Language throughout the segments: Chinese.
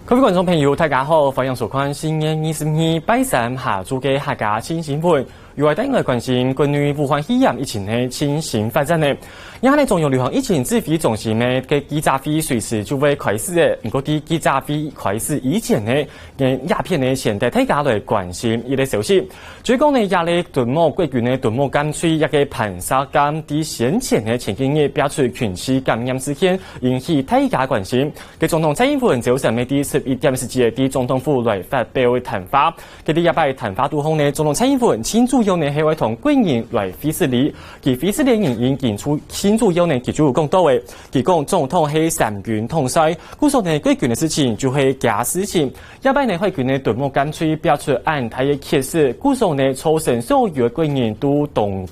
各位观众朋友，大家好，欢迎收看新年22拜三下午嘅客家清新闻。由外等来关心关于武汉肺炎疫情的情形发展呢。而家中央流行疫情指挥中心呢嘅记者会随时就会开始嘅，不过啲记者会开始以前呢，鸦片呢现代大家来关心伊个消息。最讲呢，亚历屯某国军呢屯某干脆一个盘沙干啲先前呢前几日标出群起感染事件，引起大家关心。嘅总统蔡英文早晨呢啲11点时节啲总统府来发表谈话，佢哋一摆谈话途中呢，总统蔡英文亲自有呢係會同國人來菲斯里，而菲斯里人已經出新主要呢，其主要講到嘅，佢講總統係三軍統帥，故所呢國軍嘅事情就係假事情，一擺呢海軍呢對莫乾脆表出安泰嘅揭示，故所呢造成所有嘅國人都動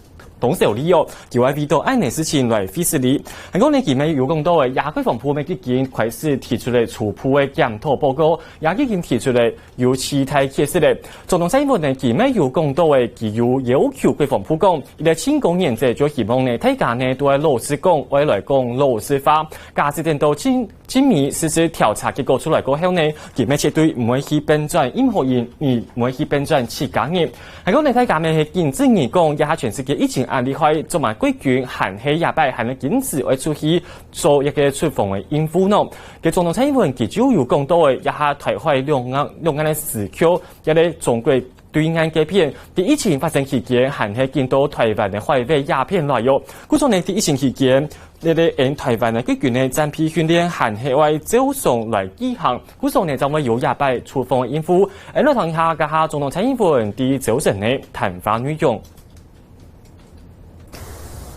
手理由，叫我為到安嘅事情來菲斯里。香港呢佢咪有講到嘅，亞國防部咪已經開始提出嚟初步嘅檢討報告，也已經提出嚟有其他揭示咧。總統蔡英文呢佢咪有講到嘅，佢有要求國防部講，伊個清工人者就希望呢大家呢都係老實講，我來講老實話，假設等到精密實施調查結果出來過後呢，佢咪絕對唔會去變轉任何人，而唔會去變轉其他人。香港呢大家咪係堅持而講，一下全世界疫情案例開，做埋國軍限係廿擺，限係堅持會出去做一個出防嘅應付咯。嘅總統蔡英文佢主要講到嘅，一下台海兩岸嘅時區，一個中國對岸嘅片，喺疫情發生期間，限係見到台灣嘅海外鴉片來源。故此呢，喺疫情期間，呢啲台灣嘅國軍呢戰備訓練，限係為早上來舉行。故此呢，就會有廿擺出防嘅應付。嚟睇下嘅下總統蔡英文啲早晨嘅談話內容。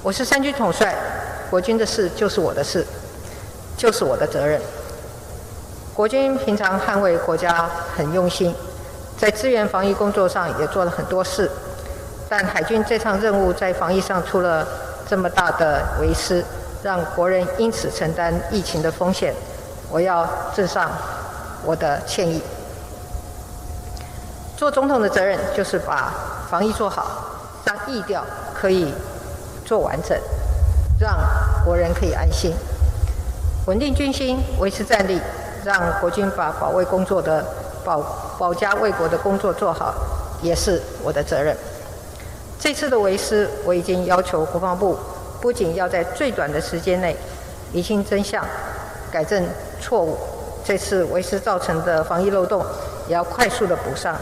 我是三軍統帥，國軍的事就是我的事，就是我的責任。國軍平常捍衛國家很用心，在支援防疫工作上也做了很多事，但海軍這場任務在防疫上出了這麼大的違失，讓國人因此承擔疫情的風險，我要致上我的歉意。做總統的責任就是把防疫做好，讓疫調可以做完整，讓國人可以安心，穩定軍心，維持戰力，讓國軍把保衛工作的保家衛國的工作做好，也是我的責任。這次的違失，我已經要求國防部不僅要在最短的時間內釐清真相，改正錯誤，這次違失造成的防疫漏洞，也要快速的補上，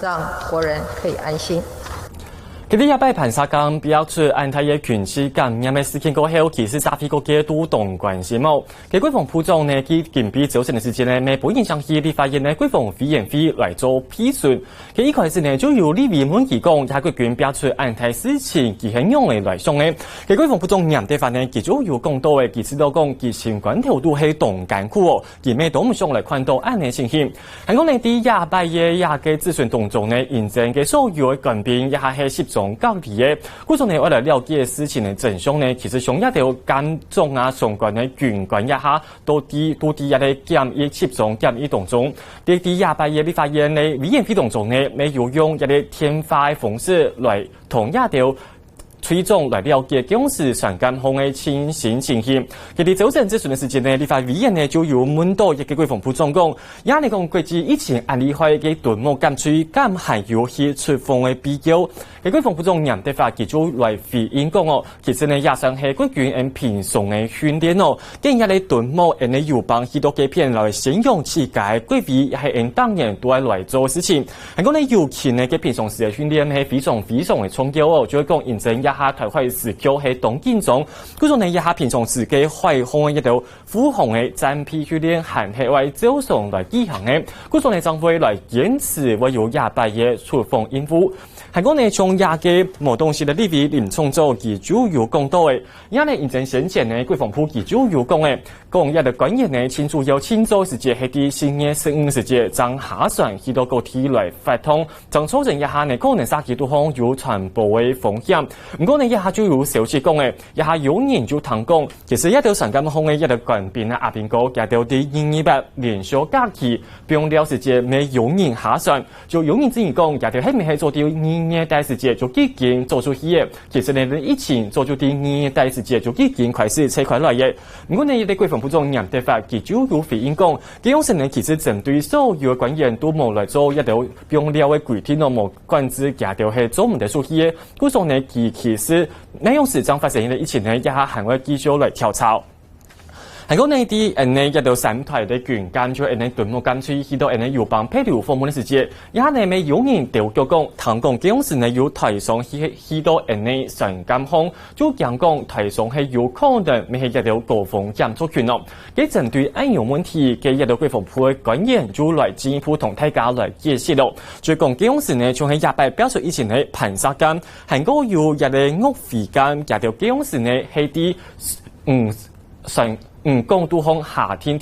讓國人可以安心。佢哋一擺盤沙港標出安泰嘅群起感染嘅事件過後，其實詐騙國嘅都動關心冇。佢國防部長呢，佢近比早晨嘅時間呢，咪本影響佢哋發現呢，國防委員會來做批准。佢一開始呢，就由李維文佢講，亞國軍標出安泰事情，佢係用嚟來送嘅。佢國防部長任地法呢，佢就有講到嘅，佢知道講佢相關條度係動艱苦哦，佢咩都唔想嚟看到安嘅情形。香港呢啲廿擺嘅廿嘅諮詢動作呢，認真嘅所有嘅改變，一下係涉種交離嘅，故此呢，為了了解事情嘅真相呢，其實上一條監總啊相關嘅軍官一下都啲一個檢疫接種檢疫當中，啲廿擺嘅你發現呢，委員會當中呢，沒有用一個天花嘅方式來同一條推總來了解當時相關方嘅情形。佢哋早晨諮詢嘅時間呢，立法委員呢就有問到一個國防部長講，也嚟講國際疫情案例開嘅屯某乾脆咁係有去出防嘅比較。嘅國防部長任地法佢就來回應講哦，其實呢也上係國軍人平常嘅訓練哦，跟一啲屯某人嘅有幫許多嘅片來形容自己國威係人當然都係來做事情。係講呢有錢呢嘅平常時嘅訓練係非常嘅重要哦，就係講認真一下台海時區係當緊張，嗰種呢一下平常時嘅海空嘅一條虎航嘅戰備訓練係係為早上來舉行嘅，嗰種呢將會來堅持會有廿擺嘅出防應付。係講呢從廿嘅無東西嘅呢位林聰做佢主要講到嘅，而呢認真先前呢國防部佢主要講嘅，講一個官員呢清楚要清楚時節係啲新嘅15時節將下船去到個體來發通，將造成一下呢可能殺機都可有傳播嘅風險。唔过呢，一下就如小姐讲的，一下有人就谈讲，其实一条上咁风的一条官兵啊，阿边个一条啲200连续假期，不用了时间没有人下船，就有人之前讲，一条系咪系做掉2大时间就已经做出去嘅，其实呢，以前做咗啲2大时间就已经开始拆开来嘅。不过呢，一啲国防部长杨德发佢就有回应讲，基本上呢，其实针对所有嘅官员都冇来做一条不用了嘅规定咯，冇管制一条系做唔得出去嘅，故所呢，其实内容事章发生嘅以前呢，一下行会继续来调查。韩国内地一到3台的军舰就屯木舰去到友邦配流访问的时间，一下呢咪有人调叫讲，唐讲基本上呢有台上去到上舰方，就讲讲台上系有可能咪系一条高风险族群咯。佢针对安全问题嘅一条国防部嘅官员就来进一步同大家来解释咯。就讲基本上呢，从喺100表述以前嘅盘沙舰，韩国有一个屋飞舰，一条基本上呢系啲讲都向夏天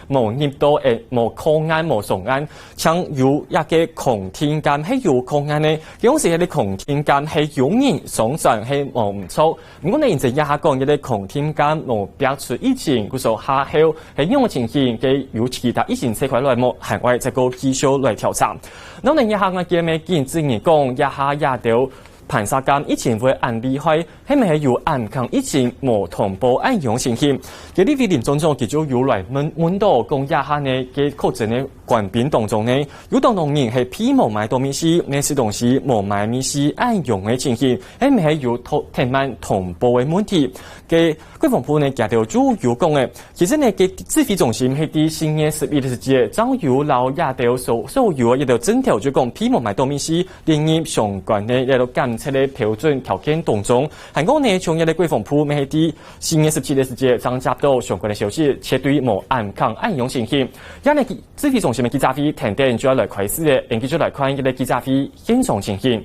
无热到无抗岸无上岸，像有一个空天舰系有抗岸呢，有时迄啲空天舰系有人上船系无唔错。如果你现在一下讲一啲空天舰无表出以前，佢所下后系因为情形嘅有其他以前社会内幕行为，再个继续来调查。咁你一下我见咩见之前讲一下一条。盘沙舰以前會按厲害，係咪係要按抗以前無同步按用情形？佢呢啲點種其中有來問到講一下呢嘅確診嘅官兵當中呢，有當中人係批無買到米西，呢啲東西無買米西按用嘅情形，係咪係有停慢同步嘅問題？嘅國防部呢夾條主要講嘅，其實呢嘅指揮中心係啲新年11嘅時節，將有留一條所有一條整條就講批無買到米西連業相關嘅一條監測嘅標準條件當中，韓國呢從一個國防部咪係啲新年17嘅時節，將接到相關嘅消息，絕對無按抗按用情形。因為指揮中心嘅記者會停電就要來開始嘅，應該就來看一個記者會現場情形。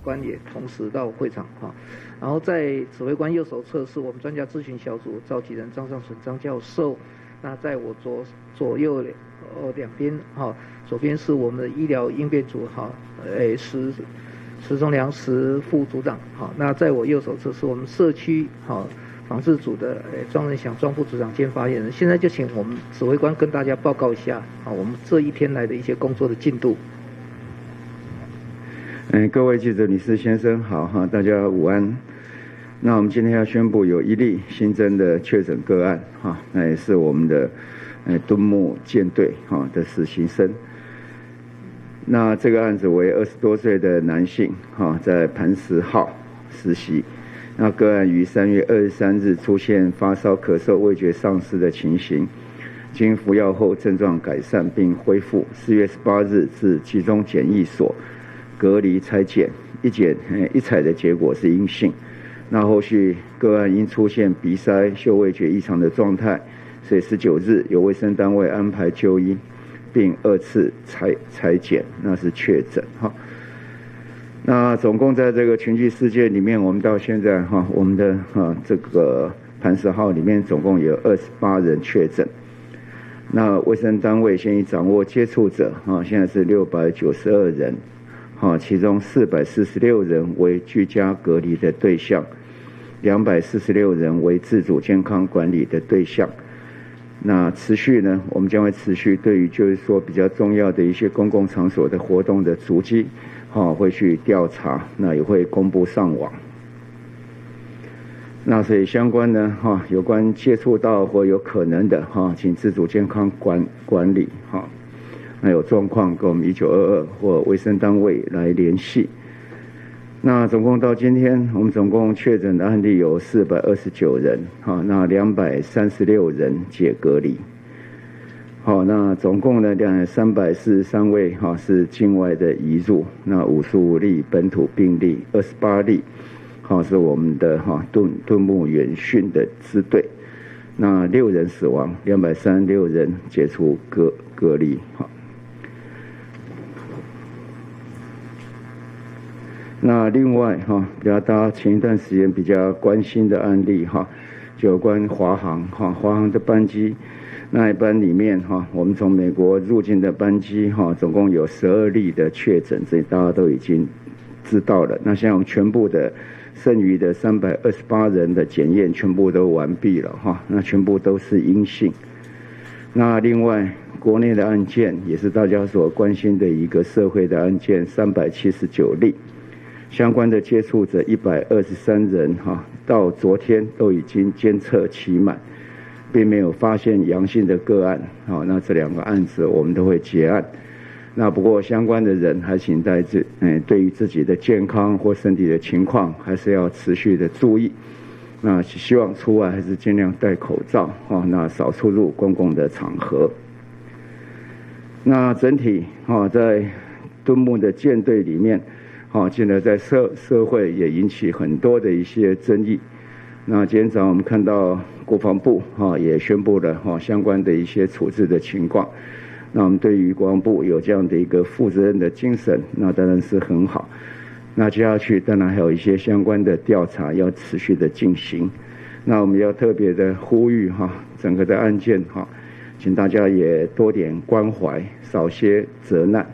官也同时到会场哈，然后在指挥官右手侧是我们专家咨询小组召集人张尚存张教授，那在我左右两边哈，左边是我们的医疗应变组哈，石忠良石副组长哈，那在我右手侧是我们社区哈防治组的庄仁祥庄副组长兼发言人。现在就请我们指挥官跟大家报告一下啊，我们这一天来的一些工作的进度。各位记者女士先生好哈，大家午安。那我们今天要宣布有1例新增的确诊个案哈，那也是我们的敦睦舰队哈的实习生。那这个案子为20多岁的男性哈，在磐石号实习。那个案于3月23日出现发烧、咳嗽、味觉丧失的情形，经服药后症状改善并恢复。4月18日至集中检疫所隔离采检，一采的结果是阴性。那后续个案因出现鼻塞、嗅味觉异常的状态，所以19日由卫生单位安排就医，并2次采检，那是确诊哈。那总共在这个群聚事件里面，我们到现在哈，我们的这个磐石号里面总共有28人确诊。那卫生单位现已掌握接触者现在是692人。其中446人为居家隔离的对象，246人为自主健康管理的对象。那持续呢，我们将会持续对于就是说比较重要的一些公共场所的活动的足迹，会去调查，那也会公布上网。那所以相关的有关接触到或有可能的请自主健康管理那有状况跟我们1922或卫生单位来联系。那总共到今天，我们总共确诊的案例有429人，那236人解隔离。那总共呢343位是境外的移入，那55例本土病例，28例是我们的敦睦远训的支队。那6人死亡，236人解除隔离。那另外比较大家前一段时间比较关心的案例就有关华航的班机，那一班里面我们从美国入境的班机总共有12例的确诊，这大家都已经知道了。那现在我们全部的剩余的328人的检验全部都完毕了哈，那全部都是阴性。那另外国内的案件也是大家所关心的一个社会的案件，379例，相关的接触者123人哈，到昨天都已经监测期满，并没有发现阳性的个案。好，那这2个案子我们都会结案。那不过相关的人还请对于自己的健康或身体的情况还是要持续的注意。那希望出外还是尽量戴口罩，那少出入公共的场合。那整体在敦睦的舰队里面，现在在社会也引起很多的一些争议。那今天早上我们看到国防部也宣布了相关的一些处置的情况。那我们对于国防部有这样的一个负责任的精神，那当然是很好。那接下去当然还有一些相关的调查要持续的进行。那我们要特别的呼吁整个的案件请大家也多点关怀，少些责难。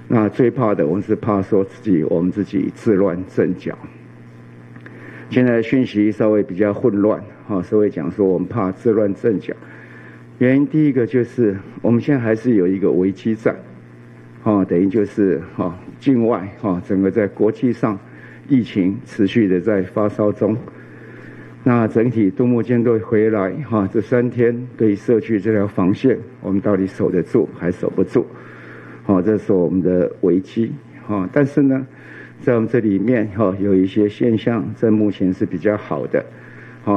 那最怕的我们是怕说我们自己自乱阵脚。现在讯息稍微比较混乱，所以讲说我们怕自乱阵脚。原因第一个就是我们现在还是有一个危机在，等于就是境外整个在国际上疫情持续的在发烧中。那整体敦睦舰队回来这3天对于社区这条防线，我们到底守得住还守不住？这是我们的危机。但是呢，在我们这里面有一些现象在目前是比较好的。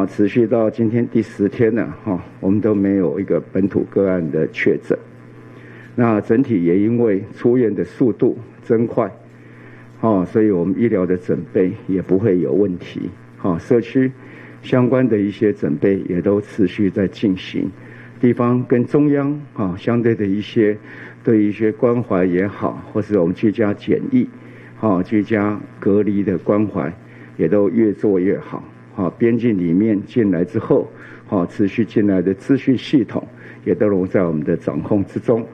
持续到今天第10天了，我们都没有一个本土个案的确诊。那整体也因为出院的速度增快，所以我们医疗的准备也不会有问题。社区相关的一些准备也都持续在进行，地方跟中央相对的一些对一些关怀也好，或是我们居家检疫、居家隔离的关怀，也都越做越好。边境里面进来之后，持续进来的资讯系统也都能在我们的掌控之中。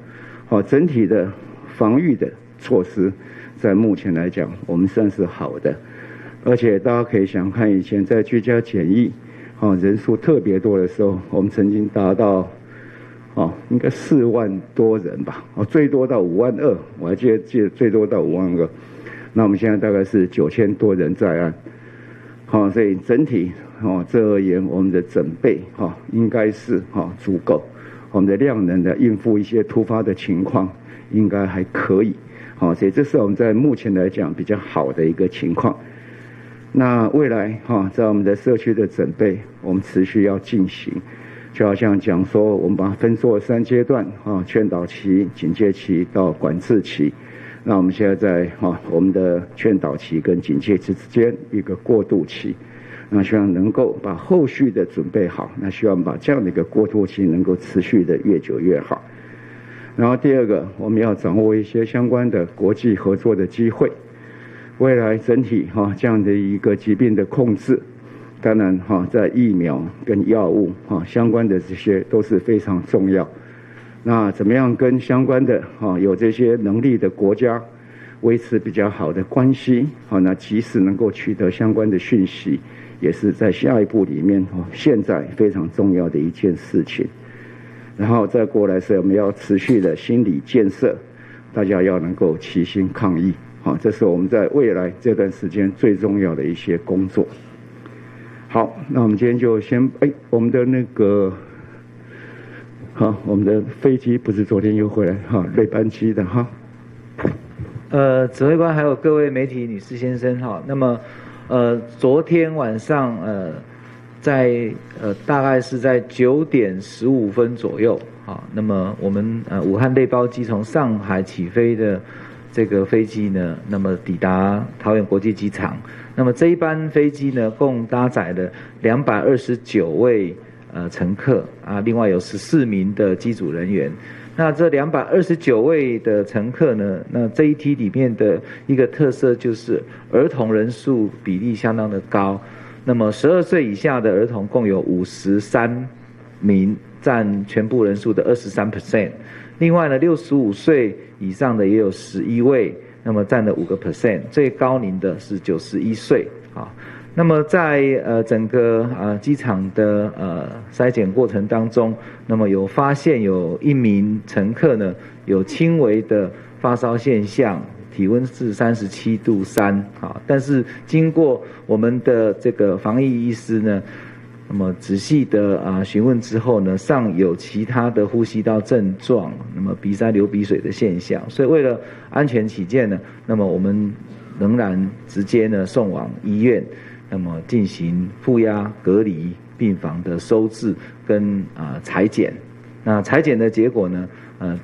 整体的防御的措施，在目前来讲，我们算是好的。而且大家可以想看，以前在居家检疫，人数特别多的时候，我们曾经达到，应该4万多人吧，最多到5万2，我还记得最多到5万2。那我们现在大概是9000多人在案。所以整体这而言，我们的准备应该是足够，我们的量能的应付一些突发的情况应该还可以。所以这是我们在目前来讲比较好的一个情况。那未来在我们的社区的准备，我们持续要进行，就好像讲说，我们把它分作3阶段劝导期、警戒期到管制期。那我们现在在我们的劝导期跟警戒期之间一个过渡期，那希望能够把后续的准备好，那希望把这样的一个过渡期能够持续的越久越好。然后第二个，我们要掌握一些相关的国际合作的机会，未来整体这样的一个疾病的控制，当然在疫苗跟药物相关的这些都是非常重要。那怎么样跟相关的有这些能力的国家维持比较好的关系，那即使能够取得相关的讯息，也是在下一步里面现在非常重要的一件事情。然后再过来是我们要持续的心理建设，大家要能够齐心抗疫，这是我们在未来这段时间最重要的一些工作。好，那我们今天就先我们的那个。我们的飞机不是昨天又回来类班机的指挥官还有各位媒体女士先生那么昨天晚上在大概是在9点15分左右那么我们武汉类包机从上海起飞的这个飞机呢，那么抵达桃园国际机场。那么这一班飞机呢，共搭载了229位乘客另外有14名的机组人员。那这229位的乘客呢，那这一梯里面的一个特色就是儿童人数比例相当的高。那么12岁以下的儿童共有53名，占全部人数的23%。另外呢，65岁以上的也有11位，那么占了5%，最高龄的是91岁啊。那么在整个机场的筛检过程当中，那么有发现有1名乘客呢有轻微的发烧现象，体温是37度3啊，但是经过我们的这个防疫医师呢，那么仔细的询问之后呢，尚有其他的呼吸道症状，那么鼻塞流鼻水的现象，所以为了安全起见呢，那么我们仍然直接呢送往医院，那么进行负压隔离病房的收治跟采检。那采检的结果呢，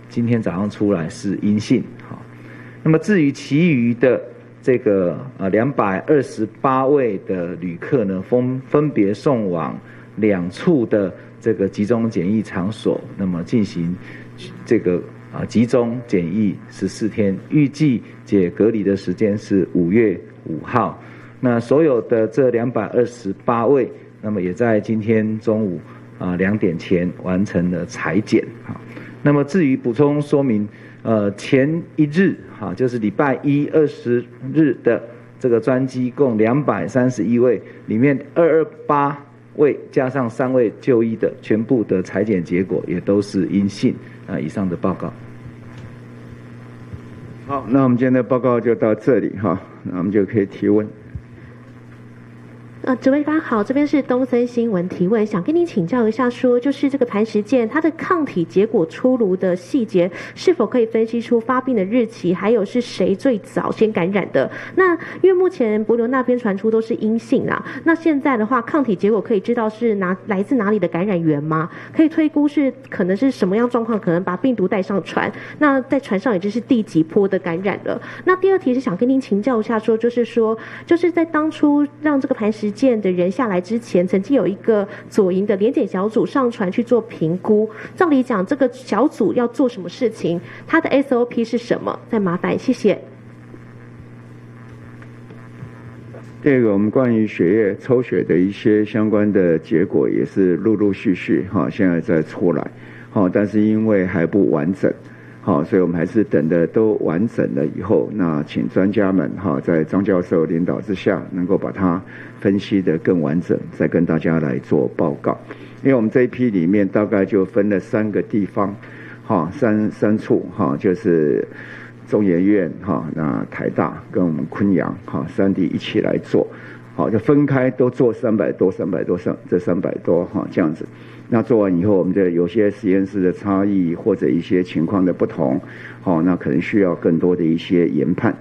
今天早上出来是阴性。好，那么至于其余的这个228位的旅客呢，分别送往2处的这个集中检疫场所，那么进行这个集中检疫14天，预计解隔离的时间是5月5号。那所有的这228位，那么也在今天中午2点前完成了采检。那么至于补充说明，前一日就是礼拜1 20日的这个专机共231位，里面228位加上3位就医的，全部的采检结果也都是阴性。以上的报告。好，那我们今天的报告就到这里哈，那我们就可以提问。指挥官好，这边是东森新闻提问，想跟您请教一下说，就是这个磐石舰它的抗体结果出炉的细节，是否可以分析出发病的日期，还有是谁最早先感染的？那因为目前帛琉那边传出都是阴性啦，那现在的话，抗体结果可以知道是来自哪里的感染源吗？可以推估是可能是什么样状况，可能把病毒带上船，那在船上已经是第几波的感染了？那第二题是想跟您请教一下说，就是在当初让这个磐石舰的人下来之前，曾经有一个左营的联检小组上船去做评估。照理讲，这个小组要做什么事情？它的 SOP 是什么？再麻烦，谢谢。这个我们关于血液抽血的一些相关的结果也是陆陆续续现在在出来，但是因为还不完整。好，所以我们还是等的都完整了以后，那请专家们在张教授领导之下，能够把它分析得更完整，再跟大家来做报告。因为我们这一批里面大概就分了3个地方，三处就是中研院那台大跟我们昆阳3地一起来做，就分开都做300多这300多这样子。那做完以后，我们有些实验室的差异或者一些情况的不同，那可能需要更多的一些研判。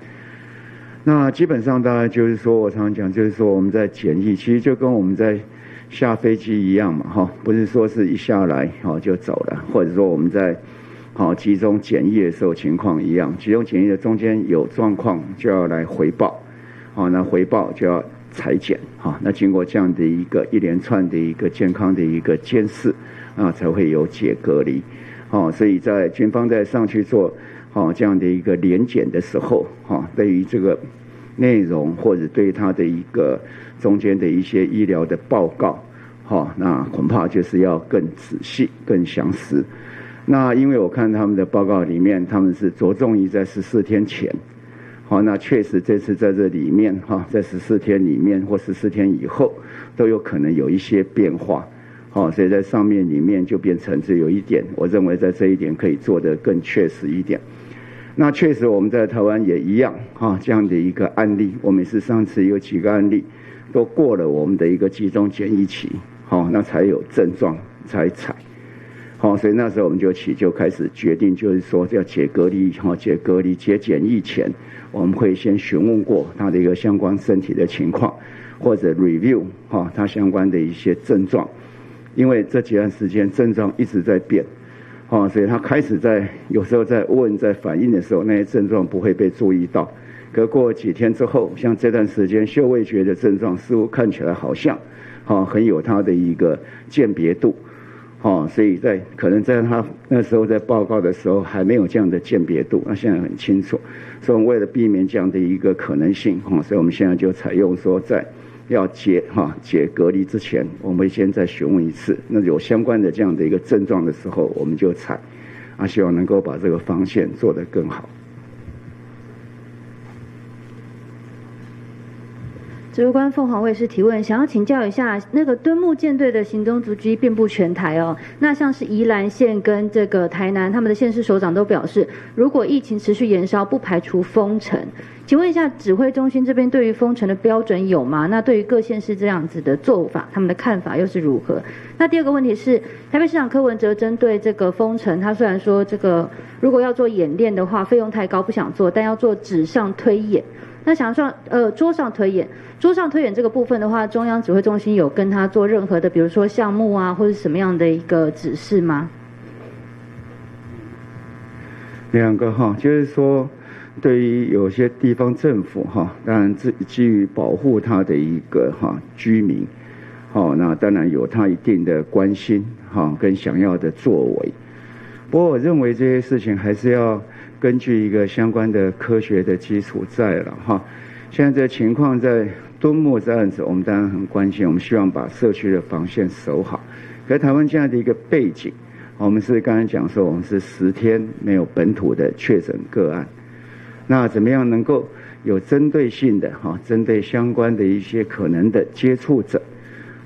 那基本上大概就是说，我常常讲，就是说我们在检疫，其实就跟我们在下飞机一样嘛，不是说是一下来就走了，或者说我们在集中检疫的时候情况一样，集中检疫的中间有状况就要来回报，那回报就要采检，那经过这样的一连串的一个健康的一个监视，才会有解隔离，所以在军方在上去做这样的一个联检的时候，对于这个内容或者对他的一个中间的一些医疗的报告，那恐怕就是要更仔细、更详实。那因为我看他们的报告里面，他们是着重于在14天前。那确实这次在这里面在14天里面或14天以后都有可能有一些变化，所以在上面里面就变成是有一点，我认为在这一点可以做得更确实一点。那确实我们在台湾也一样这样的一个案例，我们是上次有几个案例都过了我们的一个集中检疫期，那才有症状才采。所以那时候我们就开始决定，就是说要解隔离解检疫前，我们会先询问过他的一个相关身体的情况，或者 review 他相关的一些症状，因为这几段时间症状一直在变，所以他开始有时候在问在反应的时候，那些症状不会被注意到，可过几天之后，像这段时间嗅味觉的症状似乎看起来好像很有它的一个鉴别度。所以可能在他那时候在报告的时候还没有这样的鉴别度，那现在很清楚，所以我们为了避免这样的一个可能性，所以我们现在就采用说在要解隔离之前，我们会先再询问一次，那有相关的这样的一个症状的时候，我们就采，希望能够把这个防线做得更好。指挥官凤凰卫视提问，想要请教一下，那个敦睦舰队的行踪足迹遍布全台哦。那像是宜兰县跟这个台南，他们的县市首长都表示，如果疫情持续延烧，不排除封城。请问一下，指挥中心这边对于封城的标准有吗？那对于各县市这样子的做法，他们的看法又是如何？那第二个问题是，台北市长柯文哲针对这个封城，他虽然说这个如果要做演练的话，费用太高不想做，但要做纸上推演。那想说，桌上推演这个部分的话，中央指挥中心有跟他做任何的，比如说项目啊，或者什么样的一个指示吗？两个哈，就是说，对于有些地方政府哈，当然基于保护他的一个居民，那当然有他一定的关心跟想要的作为。不过我认为这些事情还是要根据一个相关的科学的基础在了哈。现在这情况在敦睦这样子，我们当然很关心，我们希望把社区的防线守好。可是台湾这样的一个背景，我们是刚才讲说，我们是10天没有本土的确诊个案，那怎么样能够有针对性的针对相关的一些可能的接触者，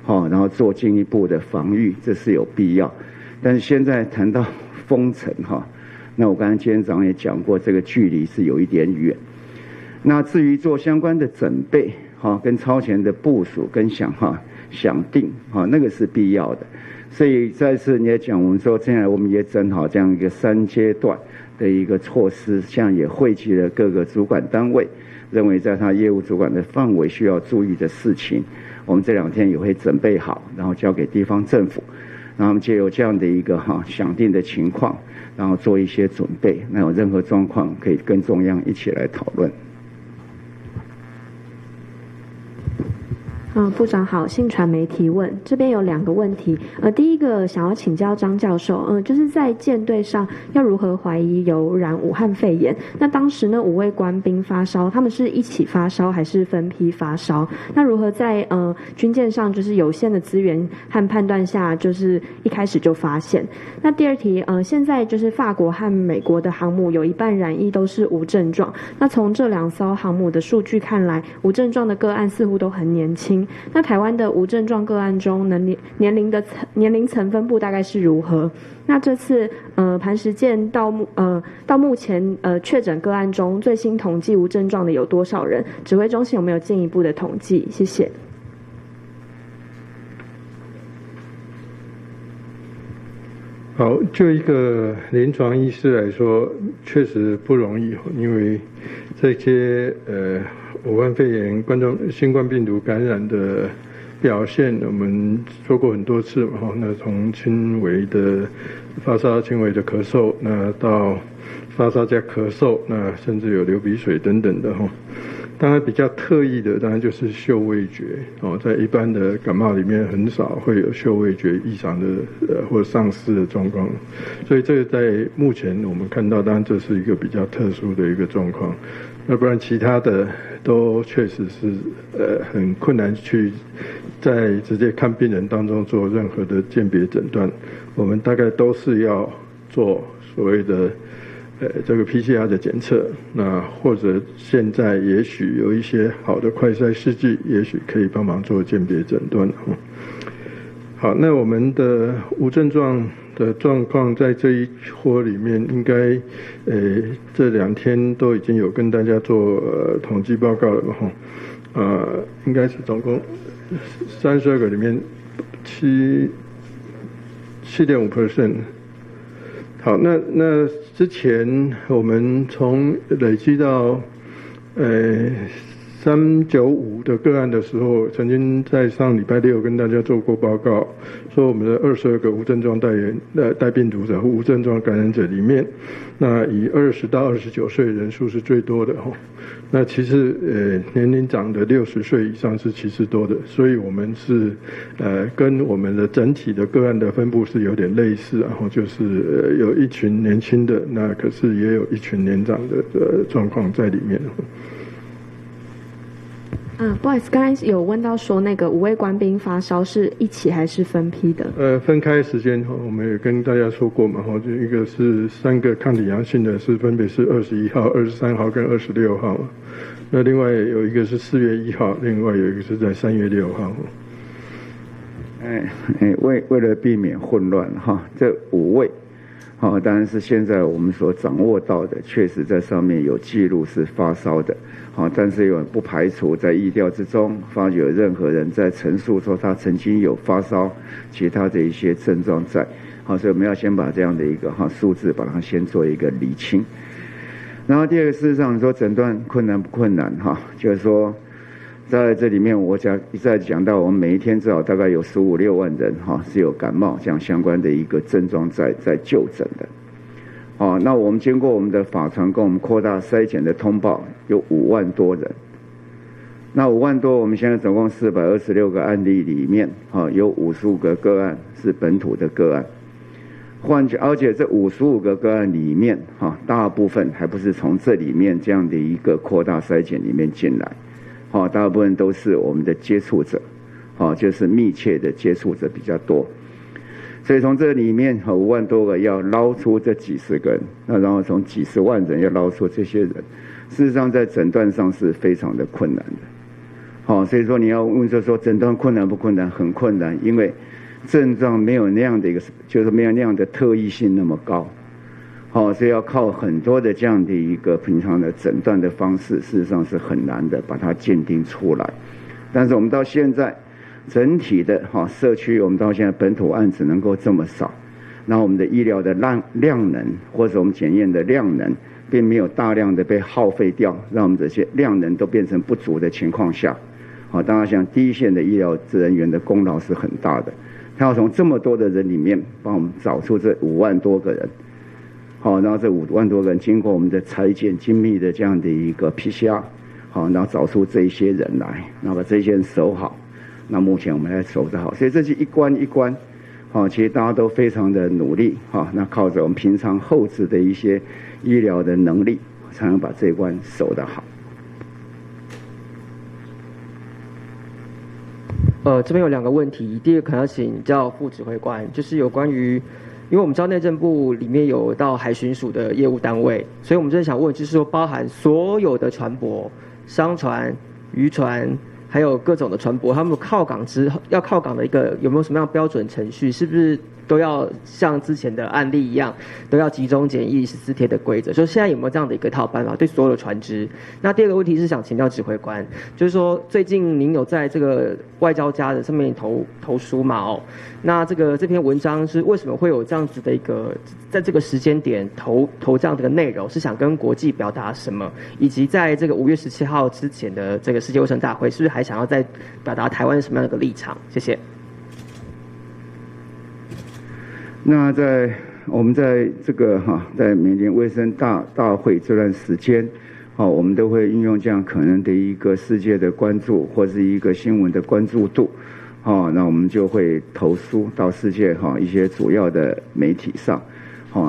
然后做进一步的防御，这是有必要。但是现在谈到封城那我刚才今天早上也讲过，这个距离是有一点远。那至于做相关的准备跟超前的部署跟想定那个是必要的。所以再次你也讲，我们说现在我们也整好这样一个3阶段的一个措施，现在也汇集了各个主管单位，认为在他业务主管的范围需要注意的事情，我们这2天也会准备好，然后交给地方政府，然后借由这样的一个想定的情况，然后做一些准备，那有任何状况可以跟中央一起来讨论。部长好，信传媒提问，这边有2个问题。第一个想要请教张教授，就是在舰队上要如何怀疑有染武汉肺炎？那当时呢5位官兵发烧，他们是一起发烧还是分批发烧？那如何在军舰上就是有限的资源和判断下，就是一开始就发现？那第二题，现在就是法国和美国的航母有一半染疫都是无症状，那从这2艘航母的数据看来，无症状的个案似乎都很年轻。那台湾的无症状个案中，年龄层分布大概是如何？那这次磐石舰到目前确诊个案中，最新统计无症状的有多少人？指挥中心有没有进一步的统计？谢谢。好，就一个临床医师来说，确实不容易，因为这些武汉肺炎新冠病毒感染的表现，我们说过很多次嘛，那从轻微的发烧、轻微的咳嗽，那到发烧加咳嗽，那甚至有流鼻水等等的哈。当然比较特异的，当然就是嗅味觉在一般的感冒里面很少会有嗅味觉异常的或者丧失的状况，所以这个在目前我们看到，当然这是一个比较特殊的一个状况。要不然其他的都确实是很困难去在直接看病人当中做任何的鉴别诊断，我们大概都是要做所谓的这个 PCR 的检测，那或者现在也许有一些好的快筛试剂，也许可以帮忙做鉴别诊断。好，那我们的无症状的状况在这一波里面，应该这2天都已经有跟大家做统计报告了嘛，应该是总共32个里面7.5%。好，那之前我们从累积到395的个案的时候，曾经在上礼拜6跟大家做过报告，说我们的22个无症状带病毒者或无症状感染者里面，那以20到29岁人数是最多的那其实年龄长的60岁以上是其实多的，所以我们是跟我们的整体的个案的分布是有点类似，然后就是有一群年轻的，那可是也有一群年长的状况在里面。不好意思，刚才有问到说那个5位官兵发烧是一起还是分批的？分开时间我们也跟大家说过嘛，就一个是3个抗体阳性的是分别是21号、23号跟26号，那另外有一个是4月1号，另外有一个是在3月6号。为了避免混乱这5位当然是现在我们所掌握到的，确实在上面有记录是发烧的，但是又不排除在疫调之中发觉有任何人在陈述说他曾经有发烧，其他的一些症状在，所以我们要先把这样的一个数字把它先做一个厘清。然后第二个，事实上说诊断困难不困难就是说在这里面我一再讲到，我们每一天至少大概有15、16万人是有感冒这样相关的一个症状在就诊的。那我们经过我们的法传跟我们扩大筛检的通报，有5万多人。那5万多，我们现在总共426个案例里面有55个个案是本土的个案。而且这55个个案里面大部分还不是从这里面这样的一个扩大筛检里面进来。大部分都是我们的接触者，就是密切的接触者比较多，所以从这里面5万多个要捞出这几十个人，那然后从几十万人要捞出这些人，事实上在诊断上是非常的困难的。所以说你要问说诊断困难不困难？很困难，因为症状没有那样的一个，就是没有那样的特异性那么高。所以要靠很多的这样的一个平常的诊断的方式，事实上是很难的把它鉴定出来。但是我们到现在整体的社区，我们到现在本土案子能够这么少，那我们的医疗的量能或者我们检验的量能并没有大量的被耗费掉，让我们这些量能都变成不足的情况下，当然像第一线的医疗人员的功劳是很大的，他要从这么多的人里面帮我们找出这5万多个人。然后这5万多人经过我们的裁剪精密的这样的一个 PCR，然后找出这一些人来，然后把这些人守好。那目前我们还守得好，所以这是一关一关，其实大家都非常的努力，那靠着我们平常后置的一些医疗的能力，才能把这一关守得好。这边有2个问题，第一个可能要请教副指挥官，就是有关于。因为我们知道内政部里面有到海巡署的业务单位，所以我们真的想问，就是说包含所有的船舶、商船、渔船，还有各种的船舶，他们要靠港的一个有没有什么样标准程序？是不是都要像之前的案例一样，都要集中检疫14天的规则？就现在有没有这样的一个套办法对所有的船只？那第二个问题是想请教指挥官，就是说最近您有在这个外交家的上面投书嘛？那这篇文章是为什么会有这样子的一个，在这个时间点投这样的一个内容，是想跟国际表达什么？以及在这个5月17号之前的这个世界卫生大会，是不是还想要再表达台湾什么样的一个立场？谢谢。那我们在这个在每年卫生大会这段时间，我们都会运用这样可能的一个世界的关注或是一个新闻的关注度，那我们就会投书到世界一些主要的媒体上，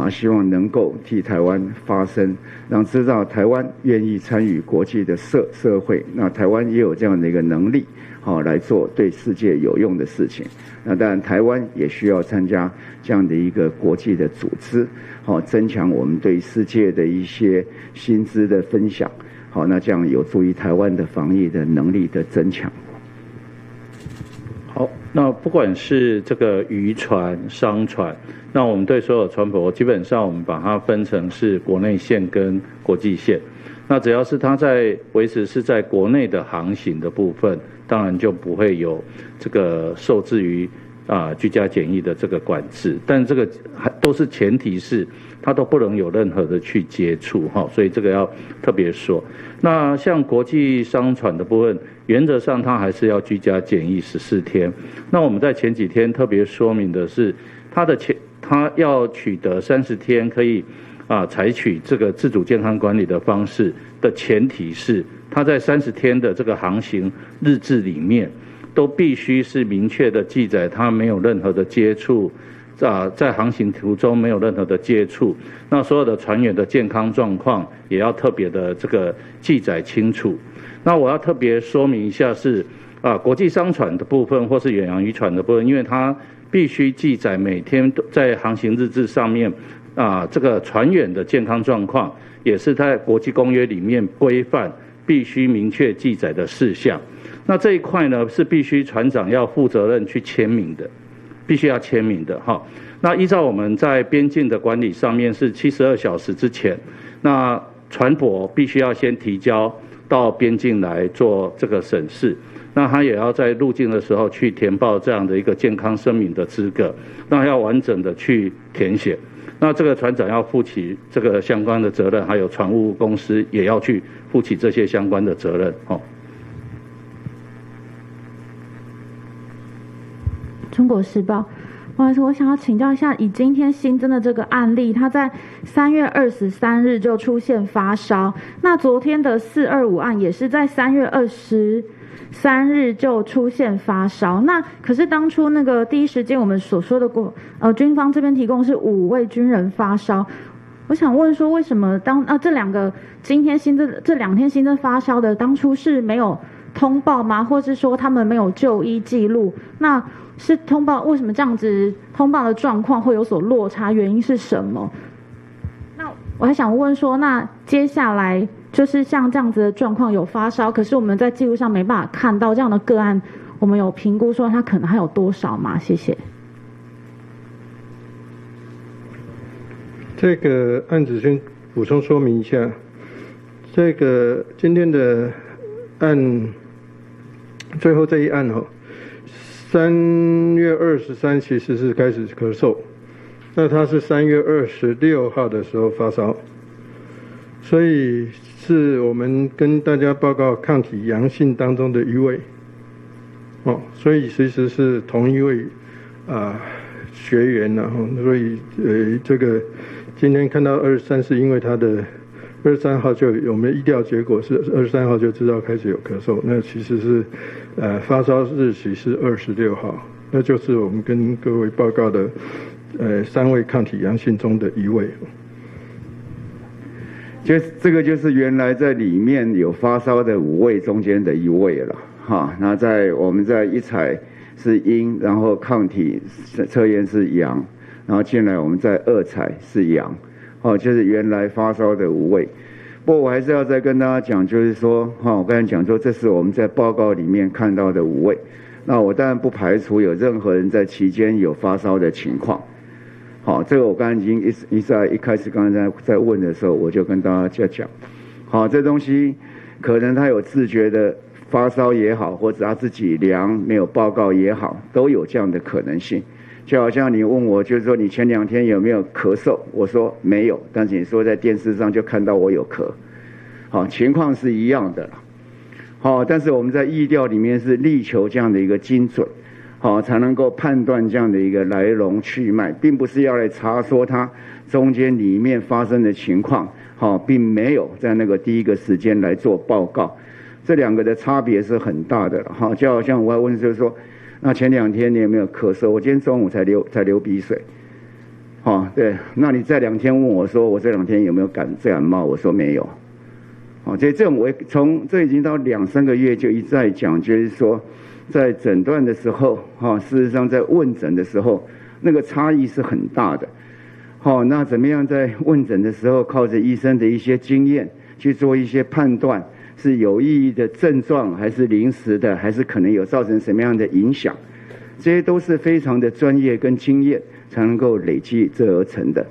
希望能够替台湾发声，让知道台湾愿意参与国际的社会，那台湾也有这样的一个能力，来做对世界有用的事情。那当然台湾也需要参加这样的一个国际的组织，增强我们对世界的一些薪资的分享，那这样有助于台湾的防疫的能力的增强。好，那不管是这个渔船、商船，那我们对所有船舶，基本上我们把它分成是国内线跟国际线。那只要是它在维持是在国内的航行的部分，当然就不会有这个受制于居家检疫的这个管制，但这个还都是前提是它都不能有任何的去接触所以这个要特别说。那像国际商船的部分，原则上它还是要居家检疫14天。那我们在前几天特别说明的是，它要取得30天可以采取这个自主健康管理的方式的前提是，它在30天的这个航行日志里面，都必须是明确的记载它没有任何的接触，在航行途中没有任何的接触，那所有的船员的健康状况也要特别的这个记载清楚。那我要特别说明一下是国际商船的部分或是远洋渔船的部分，因为它必须记载每天在航行日志上面这个船员的健康状况，也是在国际公约里面规范必须明确记载的事项。那这一块呢是必须船长要负责任去签名的。必须要签名的哈。那依照我们在边境的管理上面是72小时之前，那船舶必须要先提交到边境来做这个审视，那他也要在入境的时候去填报这样的一个健康声明的资格，那要完整的去填写。那这个船长要负起这个相关的责任，还有船务公司也要去负起这些相关的责任哦。中国时报，不好意思，我想要请教一下，以今天新增的这个案例，他在3月23日就出现发烧，那昨天的425案也是在3月23日就出现发烧，那可是当初那个第一时间我们所说的军方这边提供是5位军人发烧，我想问说为什么这2天新增发烧的当初是没有通报吗？或是说他们没有就医记录？那是通报，为什么这样子通报的状况会有所落差？原因是什么？那我还想问说，那接下来就是像这样子的状况有发烧，可是我们在记录上没办法看到这样的个案，我们有评估说他可能还有多少吗？谢谢。这个案子先补充说明一下，这个今天的案，最后这一案3月23其实是开始咳嗽，那他是3月26号的时候发烧，所以是我们跟大家报告抗体阳性当中的一位，所以其实是同一位学员所以这个今天看到23是因为他的23号就有我们疫调结果是23号就知道开始有咳嗽，那其实是发烧日期是26号，那就是我们跟各位报告的3位抗体阳性中的一位。这个就是原来在里面有发烧的5位中间的一位了哈。那我们在一采是阴，然后抗体测验是阳，然后进来我们在2采是阳。就是原来发烧的5位，不过我还是要再跟大家讲，就是说，我刚才讲说，这是我们在报告里面看到的5位。那我当然不排除有任何人在期间有发烧的情况。这个我刚才已经一开始刚才在问的时候，我就跟大家讲，这东西可能他有自觉的发烧也好，或者他自己量没有报告也好，都有这样的可能性。就好像你问我，就是说你前2天有没有咳嗽？我说没有，但是你说在电视上就看到我有咳，情况是一样的啦。但是我们在疫调里面是力求这样的一个精准，才能够判断这样的一个来龙去脉，并不是要来查说它中间里面发生的情况，并没有在那个第一个时间来做报告，这2个的差别是很大的了。就好像我要问就是说，那前2天你有没有咳嗽？我今天中午才流鼻水，对。那你再2天问我说，我这2天有没有感冒？我说没有，所以这种这已经到2-3个月就一再讲，就是说，在诊断的时候，事实上在问诊的时候，那个差异是很大的。那怎么样在问诊的时候，靠着医生的一些经验去做一些判断？是有意义的症状，还是临时的，还是可能有造成什么样的影响？这些都是非常的专业跟经验才能够累积这而成的。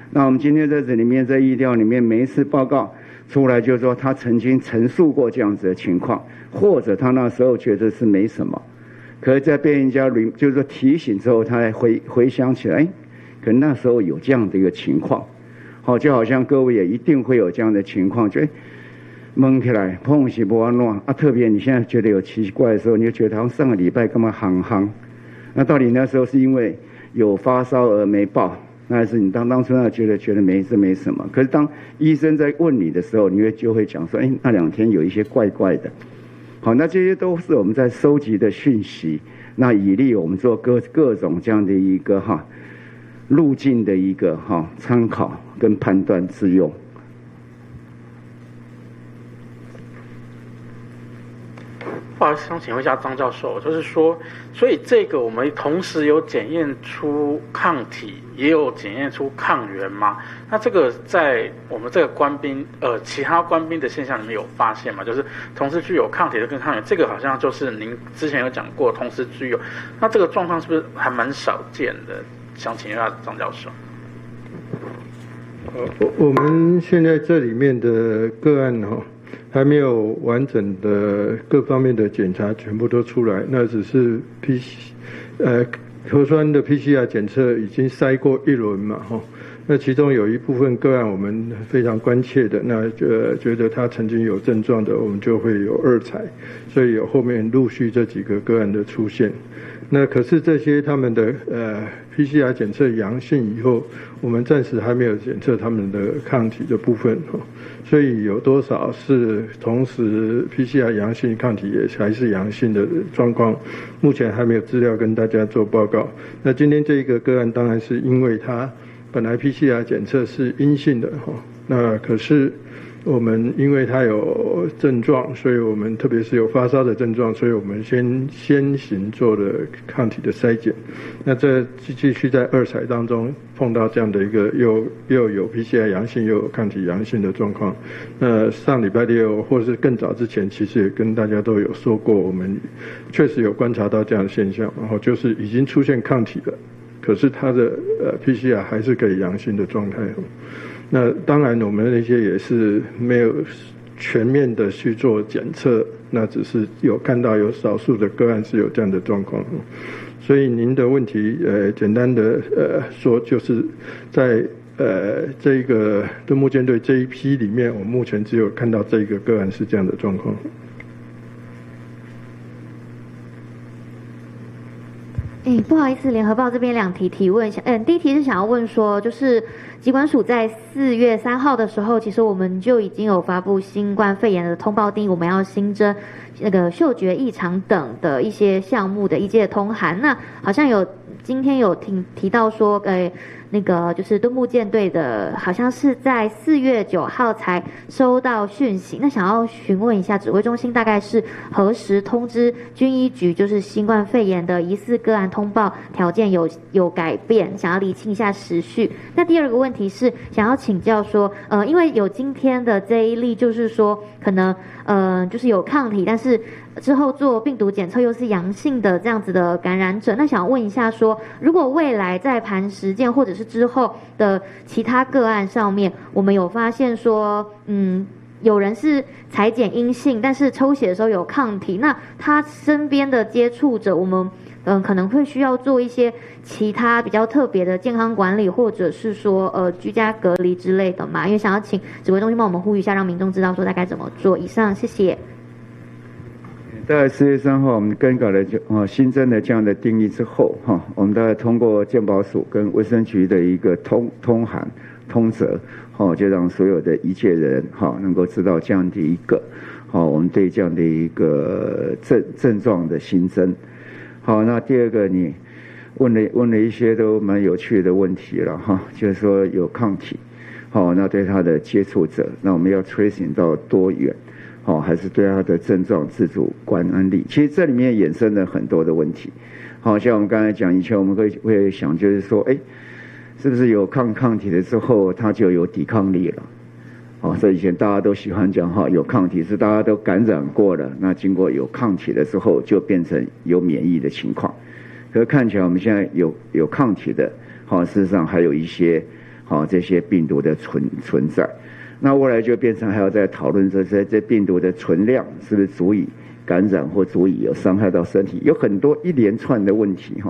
那我们今天在这里面，在疫调里面，每一次报告出来，就是说他曾经陈述过这样子的情况，或者他那时候觉得是没什么，可是在被人家就是说提醒之后，他才回想起来，可能那时候有这样的一个情况。就好像各位也一定会有这样的情况，就蒙起来碰是不安乱特别你现在觉得有奇怪的时候，你就觉得好像上个礼拜干嘛夯，那到底那时候是因为有发烧而没报，那还是你当初那觉得没什么？可是当医生在问你的时候，你就会讲说，那2天有一些怪怪的。好，那这些都是我们在收集的讯息，那以利我们做各种这样的一个路径的一个参考跟判断之用。不好意思，想请问一下张教授，就是说，所以这个我们同时有检验出抗体，也有检验出抗原吗？那这个在我们这个官兵其他官兵的现象里面有发现吗？就是同时具有抗体的跟抗原，这个好像就是您之前有讲过同时具有，那这个状况是不是还蛮少见的？想请问一下张教授。我们现在这里面的个案还没有完整的各方面的检查全部都出来，那只是核酸的 PCR 检测已经筛过一轮嘛那其中有一部分个案我们非常关切的，那觉得他曾经有症状的，我们就会有二采，所以有后面陆续这几个个案的出现。那可是这些他们的PCR 检测阳性以后，我们暂时还没有检测他们的抗体的部分所以有多少是同时 PCR 阳性，抗体也还是阳性的状况，目前还没有资料跟大家做报告。那今天这一个个案当然是因为他本来 PCR 检测是阴性的那可是我们因为他有症状，所以我们特别是有发烧的症状，所以我们先行做了抗体的筛检。那这继续在二采当中碰到这样的一个又有 PCR 阳性又有抗体阳性的状况。那上礼拜六或是更早之前，其实也跟大家都有说过，我们确实有观察到这样的现象，然后就是已经出现抗体了，可是它的PCR 还是可以阳性的状态。那当然我们那些也是没有全面的去做检测，那只是有看到有少数的个案是有这样的状况。所以您的问题简单的说，就是在这个敦睦舰队这一批里面，我们目前只有看到这一个个案是这样的状况。不好意思，联合报这边2题提问。第一题是想要问说，就是疾管署在4月3号的时候，其实我们就已经有发布新冠肺炎的通报定义，我们要新增那个嗅觉异常等的一些项目的一届通函。那好像今天有提到说，那个就是敦睦舰队的，好像是在4月9号才收到讯息。那想要询问一下，指挥中心大概是何时通知军医局，就是新冠肺炎的疑似个案通报条件有改变，想要厘清一下时序。那第二个问题是想要请教说，因为有今天的这一例，就是说可能就是有抗体，但是之后做病毒检测又是阳性的这样子的感染者，那想问一下说，如果未来在磐石舰或者是之后的其他个案上面，我们有发现说，有人是采检阴性，但是抽血的时候有抗体，那他身边的接触者，我们可能会需要做一些其他比较特别的健康管理，或者是说居家隔离之类的嘛？因为想要请指挥中心帮我们呼吁一下，让民众知道说大概怎么做。以上，谢谢。大概4月3号，我们更改了新增的这样的定义之后我们大概通过健保署跟卫生局的一个通函通则就让所有的一届人能够知道这样的一个我们对这样的一个症状的新增。好，那第二个你问了一些都蛮有趣的问题了就是说有抗体那对他的接触者，那我们要 tracing 到多远还是对他的症状自主观安力，其实这里面衍生了很多的问题。像我们刚才讲，以前我们会想，就是说，是不是有抗体了之后，他就有抵抗力了？所以以前大家都喜欢讲有抗体是大家都感染过了，那经过有抗体的时候，就变成有免疫的情况。可是看起来我们现在有抗体的，事实上还有一些这些病毒的存在。那未来就变成还要再讨论这病毒的存量是不是足以感染或足以有伤害到身体，有很多一连串的问题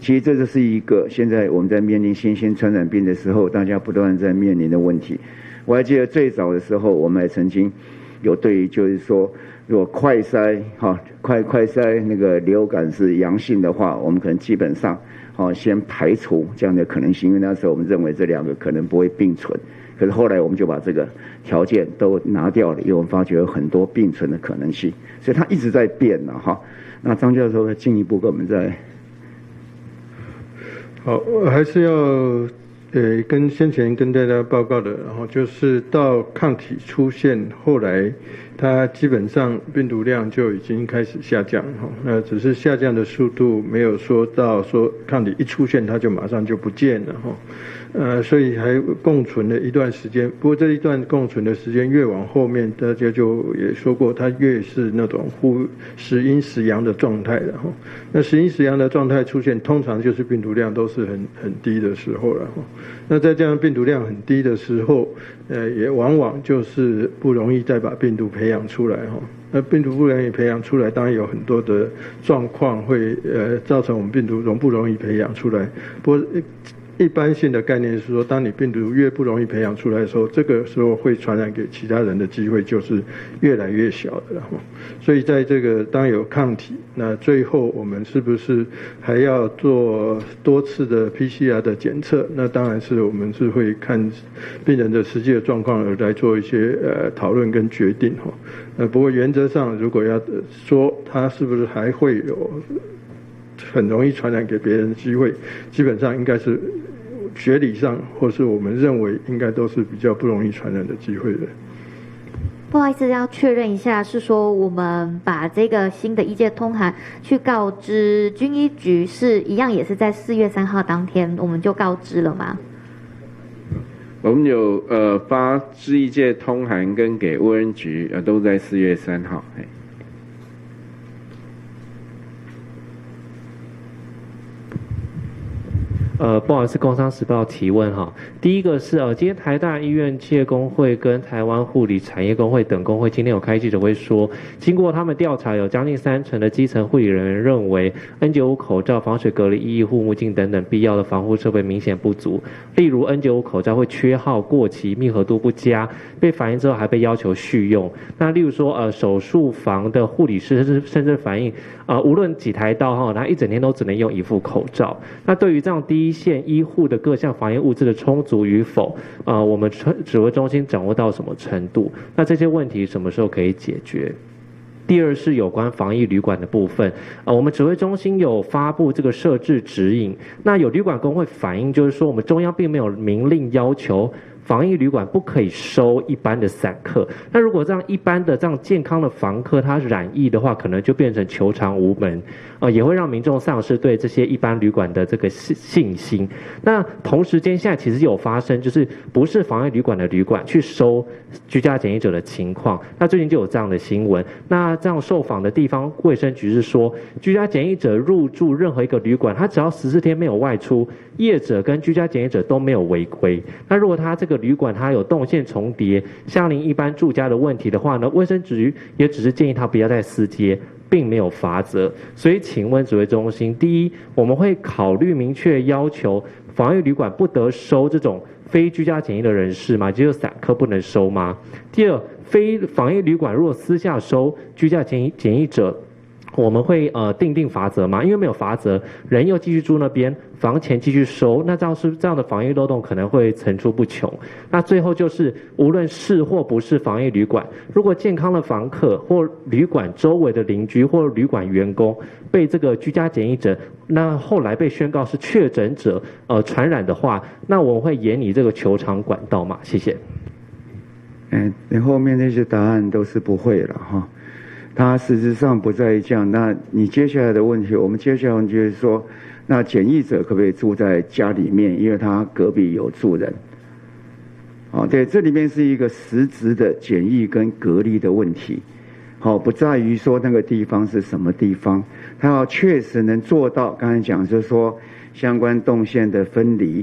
其实这就是一个现在我们在面临新兴传染病的时候，大家不断在面临的问题。我还记得最早的时候，我们还曾经有对于就是说，如果快筛那个流感是阳性的话，我们可能基本上先排除这样的可能性，因为那时候我们认为这两个可能不会并存。可是后来我们就把这个条件都拿掉了，因为我们发觉有很多并存的可能性，所以它一直在变那张教授进一步跟我们再好，还是要跟先前跟大家报告的，然后就是到抗体出现，后来它基本上病毒量就已经开始下降，那只是下降的速度没有说到说抗体一出现它就马上就不见了所以还共存了一段时间。不过这一段共存的时间越往后面，大家就也说过，它越是那种时阴时阳的状态了那时阴时阳的状态出现，通常就是病毒量都是很低的时候了那在这样病毒量很低的时候，也往往就是不容易再把病毒培养出来那病毒不容易培养出来，当然有很多的状况会造成我们病毒不容易培养出来。不过一般性的概念是说，当你病毒越不容易培养出来的时候，这个时候会传染给其他人的机会就是越来越小的所以在这个当有抗体，那最后我们是不是还要做多次的 PCR 的检测？那当然是我们是会看病人的实际的状况而来做一些讨论跟决定不过原则上，如果要说它是不是还会有很容易传染给别人的机会，基本上应该是学理上或是我们认为应该都是比较不容易传染的机会的。不好意思，要确认一下，是说我们把这个新的医界通函去告知军医局，是一样也是在4月3号当天我们就告知了吗？我们有发治医界通函跟给卫生局都在4月3号。不好意思，工商时报提问哈。第一个是今天台大医院企工会跟台湾护理产业工会等工会今天有开记者会说，经过他们调查，有将近30%的基层护理人员认为 N95 口罩、防水隔离衣、医护目镜等等必要的防护设备明显不足。例如 N95 口罩会缺号、过期、密合度不佳，被反映之后还被要求续用。那例如说手术房的护理师甚至反映无论几台刀他一整天都只能用一副口罩。那对于这样第一线医护的各项防疫物资的充足与否，我们指挥中心掌握到什么程度？那这些问题什么时候可以解决？第二是有关防疫旅馆的部分，我们指挥中心有发布这个设置指引，那有旅馆工会反映就是说，我们中央并没有明令要求防疫旅馆不可以收一般的散客。那如果这样一般的这样健康的房客他染疫的话，可能就变成求偿无门，也会让民众丧失对这些一般旅馆的这个信心。那同时间现在其实有发生就是不是防疫旅馆的旅馆去收居家检疫者的情况，那最近就有这样的新闻。那这样受访的地方卫生局是说，居家检疫者入住任何一个旅馆，他只要14天没有外出，业者跟居家检疫者都没有违规。那如果他这个旅馆它有动线重叠、相邻一般住家的问题的话呢，卫生局也只是建议他不要再私接，并没有罚则。所以请问指挥中心，第一，我们会考虑明确要求防疫旅馆不得收这种非居家检疫的人士吗？就是散客不能收吗？第二，非防疫旅馆如果私下收居家检疫者，我们会定罚则吗？因为没有罚则，人又继续住那边，房钱继续收，那这样的防疫漏洞可能会层出不穷。那最后就是，无论是或不是防疫旅馆，如果健康的房客或旅馆周围的邻居或旅馆员工被这个居家检疫者，那后来被宣告是确诊者传染的话，那我们会沿你这个求偿管道嘛？谢谢。你后面那些答案都是不会了哈。它实质上不在于这样。那你接下来的问题，我们接下来就是说，那检疫者可不可以住在家里面？因为他隔壁有住人。对，这里面是一个实质的检疫跟隔离的问题。不在于说那个地方是什么地方，它要确实能做到。刚才讲就是说，相关动线的分离，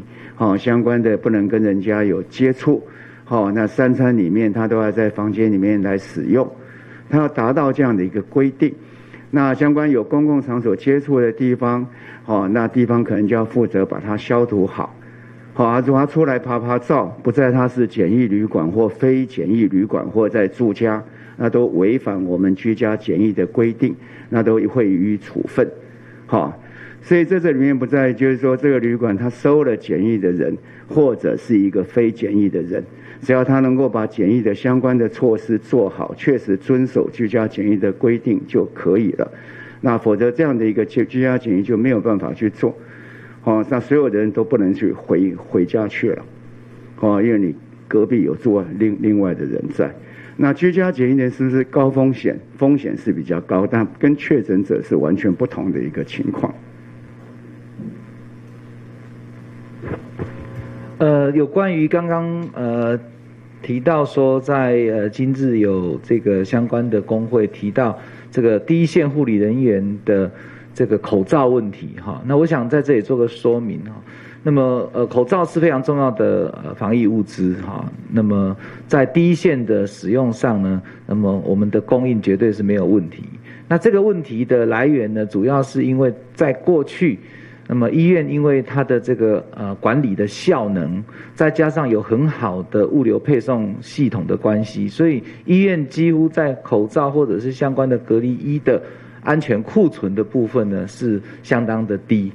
相关的不能跟人家有接触。那3餐里面他都要在房间里面来使用。它要达到这样的一个规定，那相关有公共场所接触的地方，那地方可能就要负责把它消毒好。如果他出来拍照，不在他是检疫旅馆或非检疫旅馆或在住家，那都违反我们居家检疫的规定，那都会予以处分。所以在这里面不在就是说这个旅馆他收了检疫的人，或者是一个非检疫的人。只要他能够把检疫的相关的措施做好，确实遵守居家检疫的规定就可以了。那否则这样的一个居家检疫就没有办法去做。那所有的人都不能去回家去了，因为你隔壁有住另外的人在。那居家检疫呢，是不是高风险？风险是比较高，但跟确诊者是完全不同的一个情况。有关于刚刚提到说在今日有这个相关的工会提到这个第一线护理人员的这个口罩问题哈，那我想在这里做个说明哈。那么口罩是非常重要的防疫物资哈。那么在第一线的使用上呢，那么我们的供应绝对是没有问题。那这个问题的来源呢，主要是因为在过去，那么医院因为它的这个管理的效能，再加上有很好的物流配送系统的关系，所以医院几乎在口罩或者是相关的隔离衣的安全库存的部分呢是相当的低。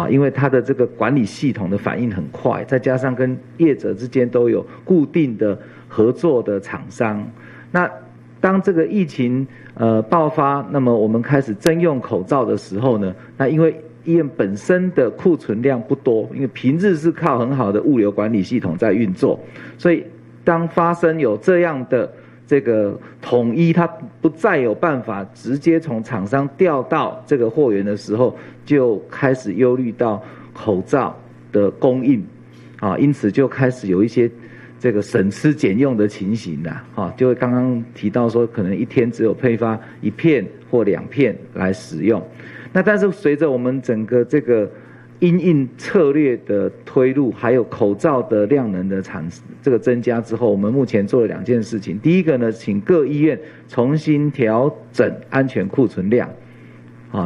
因为它的这个管理系统的反应很快，再加上跟业者之间都有固定的合作的厂商。那当这个疫情爆发，那么我们开始征用口罩的时候呢，那因为医院本身的库存量不多，因为平日是靠很好的物流管理系统在运作，所以当发生有这样的这个统一，它不再有办法直接从厂商调到这个货源的时候，就开始忧虑到口罩的供应，因此就开始有一些这个省吃俭用的情形啦，就会刚刚提到说，可能一天只有配发1片或2片来使用。那但是随着我们整个这个因应策略的推入，还有口罩的量能的这个增加之后，我们目前做了2件事情。第一个呢，请各医院重新调整安全库存量，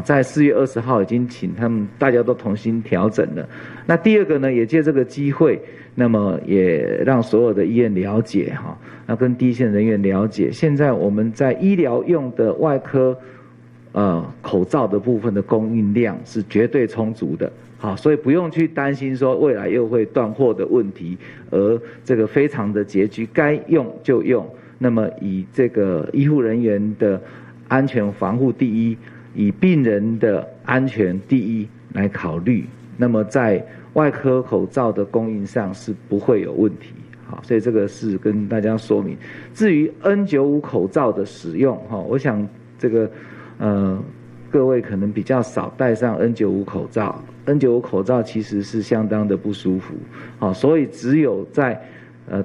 在4月20号已经请他们大家都重新调整了。那第二个呢，也借这个机会，那么也让所有的医院了解那跟第一线人员了解，现在我们在医疗用的外科口罩的部分的供应量是绝对充足的。所以不用去担心说未来又会断货的问题，而这个非常的拮据，该用就用。那么以这个医护人员的安全防护第一，以病人的安全第一来考虑，那么在外科口罩的供应上是不会有问题。所以这个是跟大家说明。至于 N95 口罩的使用，我想这个各位可能比较少戴上 N95 口罩。N95 口罩其实是相当的不舒服，所以只有在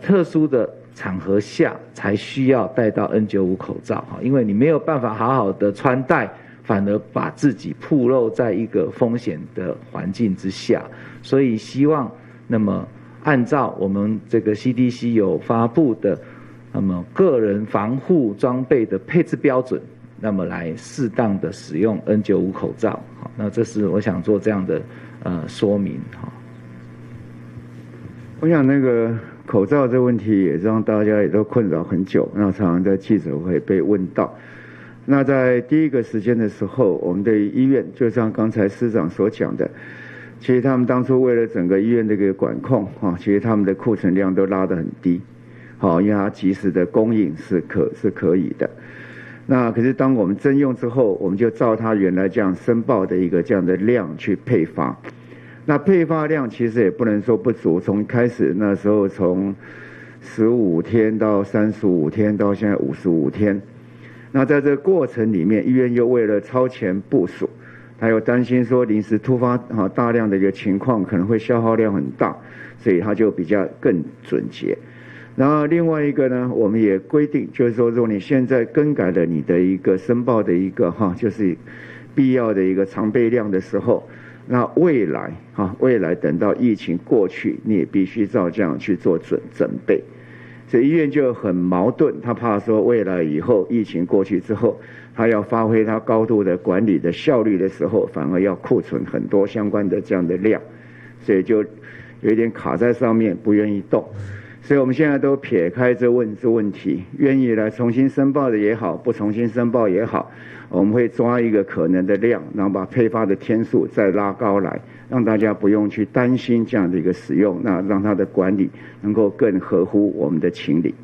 特殊的场合下才需要戴到 N95 口罩，因为你没有办法好好的穿戴，反而把自己暴露在一个风险的环境之下。所以希望那么按照我们这个 CDC 有发布的那么个人防护装备的配置标准，那么来适当的使用 N95 口罩。那这是我想做这样的说明。我想那个口罩这问题也让大家也都困扰很久，那常常在记者会被问到。那在第一个时间的时候，我们的医院就像刚才司长所讲的，其实他们当初为了整个医院的一个管控其实他们的库存量都拉得很低，因为它及时的供应是可以的。那可是当我们征用之后，我们就照它原来这样申报的一个这样的量去配发。那配发量其实也不能说不足，从开始那时候从15天到35天到现在55天。那在这个过程里面，医院又为了超前部署，他又担心说临时突发大量的一个情况可能会消耗量很大，所以他就比较更准确。然后另外一个呢，我们也规定，就是说，如果你现在更改了你的一个申报的一个就是必要的一个常备量的时候，那未来等到疫情过去，你也必须照这样去做准备。所以医院就很矛盾，他怕说未来以后疫情过去之后，他要发挥他高度的管理的效率的时候，反而要库存很多相关的这样的量，所以就有一点卡在上面，不愿意动。所以我们现在都撇开这问题，愿意来重新申报的也好，不重新申报也好，我们会抓一个可能的量，然后把配发的天数再拉高来，让大家不用去担心这样的一个使用，那让它的管理能够更合乎我们的情理。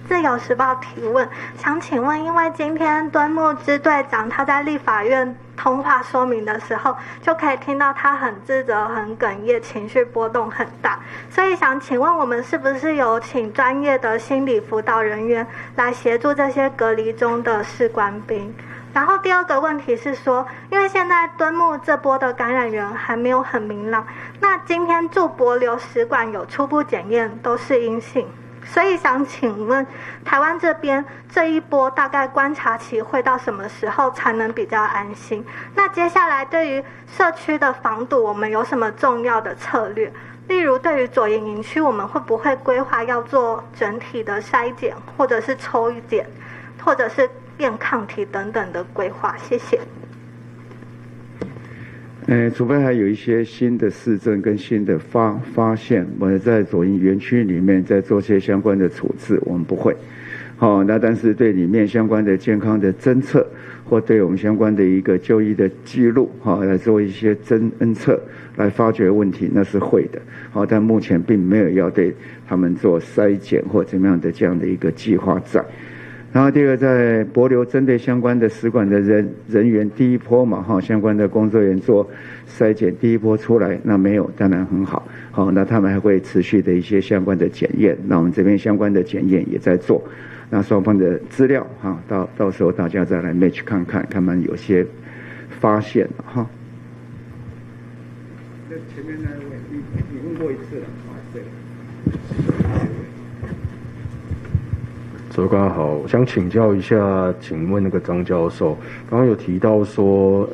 自由时报提问，想请问，因为今天敦睦支队长他在立法院通话说明的时候，就可以听到他很自责、很哽咽，情绪波动很大，所以想请问我们是不是有请专业的心理辅导人员来协助这些隔离中的士官兵？然后第二个问题是说，因为现在敦睦这波的感染源还没有很明朗，那今天驻帛琉使馆有初步检验都是阴性，所以想请问台湾这边这一波大概观察期会到什么时候才能比较安心？那接下来对于社区的防堵，我们有什么重要的策略？例如对于左营营区，我们会不会规划要做整体的筛检，或者是抽检，或者是验抗体等等的规划？谢谢。除非还有一些新的事证跟新的发现，我们在左营园区里面再做些相关的处置，我们不会。那但是对里面相关的健康的侦测，或对我们相关的一个就医的记录，来做一些侦测，来发掘问题，那是会的。但目前并没有要对他们做筛检或怎么样的这样的一个计划在。然后第二个，在帛琉针对相关的使馆的人员第一波嘛，相关的工作人员做筛检，第一波出来，那没有，当然很好。那他们还会持续的一些相关的检验，那我们这边相关的检验也在做。那双方的资料到时候大家再来 match 看看，他们有些发现哈。那前面那位你问过一次了，对。所以刚刚好，我想请教一下，请问那个张教授，刚刚有提到说，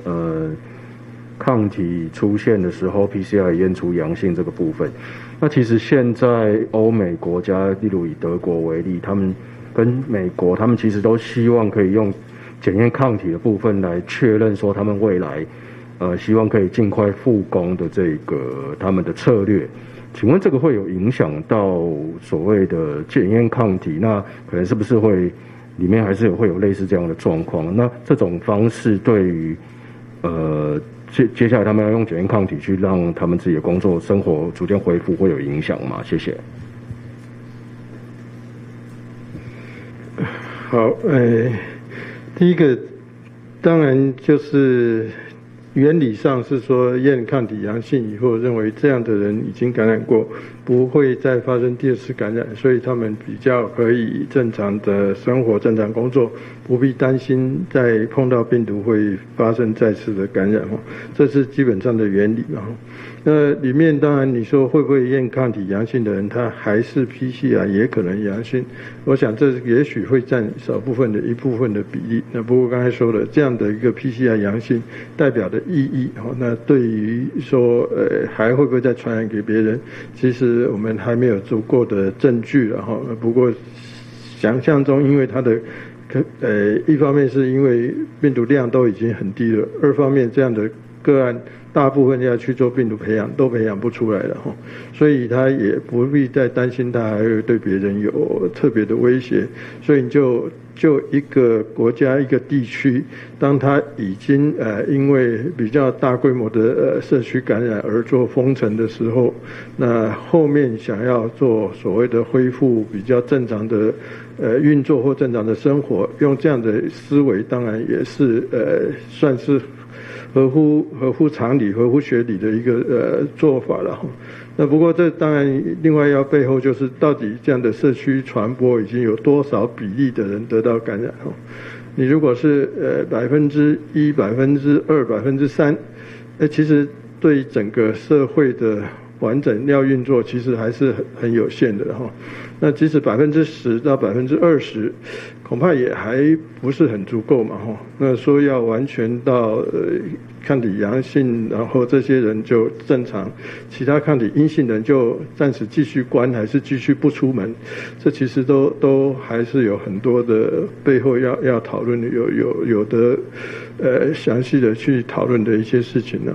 抗体出现的时候 ，PCR 验出阳性这个部分，那其实现在欧美国家，例如以德国为例，他们跟美国，他们其实都希望可以用检验抗体的部分来确认说他们未来，希望可以尽快复工的这个他们的策略。请问这个会有影响到所谓的检验抗体？那可能是不是会里面还是会有类似这样的状况？那这种方式对于接下来他们要用检验抗体去让他们自己的工作生活逐渐恢复，会有影响吗？谢谢。好，第一个当然就是原理上是说验抗体阳性以后，认为这样的人已经感染过，不会再发生第二次感染，所以他们比较可以正常的生活、正常工作，不必担心再碰到病毒会发生再次的感染，这是基本上的原理嘛。那里面当然你说会不会验抗体阳性的人，他还是 PCR 也可能阳性，我想这也许会占少部分的一部分的比例。那不过刚才说了，这样的一个 PCR 阳性代表的意义，那对于说还会不会再传染给别人，其实我们还没有足够的证据了哈。不过想象中，因为它的一方面是因为病毒量都已经很低了，二方面这样的个案大部分要去做病毒培养都培养不出来了哈，所以他也不必再担心他还会对别人有特别的威胁，所以你就一个国家一个地区，当他已经因为比较大规模的社区感染而做封城的时候，那后面想要做所谓的恢复比较正常的运作或正常的生活，用这样的思维当然也是算是合乎常理、合乎学理的一个做法了。那不过这当然另外要背后就是到底这样的社区传播已经有多少比例的人得到感染。你如果是1%、2%、3%，其实对整个社会的完整要运作其实还是很有限的哈。那即使10%到20%，恐怕也还不是很足够嘛哈。那说要完全到抗体阳性，然后这些人就正常，其他抗体阴性人就暂时继续关，还是继续不出门，这其实都还是有很多的背后要讨论的，有的详细的去讨论的一些事情呢。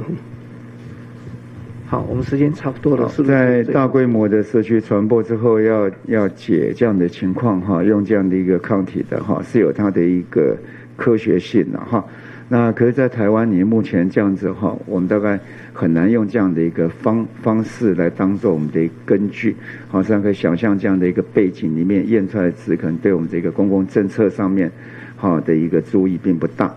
好，我们时间差不多了，是不是？在大规模的社区传播之后，要解这样的情况哈，用这样的一个抗体的哈，是有它的一个科学性的哈。那可是，在台湾，你目前这样子哈，我们大概很难用这样的一个方式来当做我们的一个根据。好，实际上可以想象这样的一个背景里面验出来的字，可能对我们这个公共政策上面好的一个注意并不大。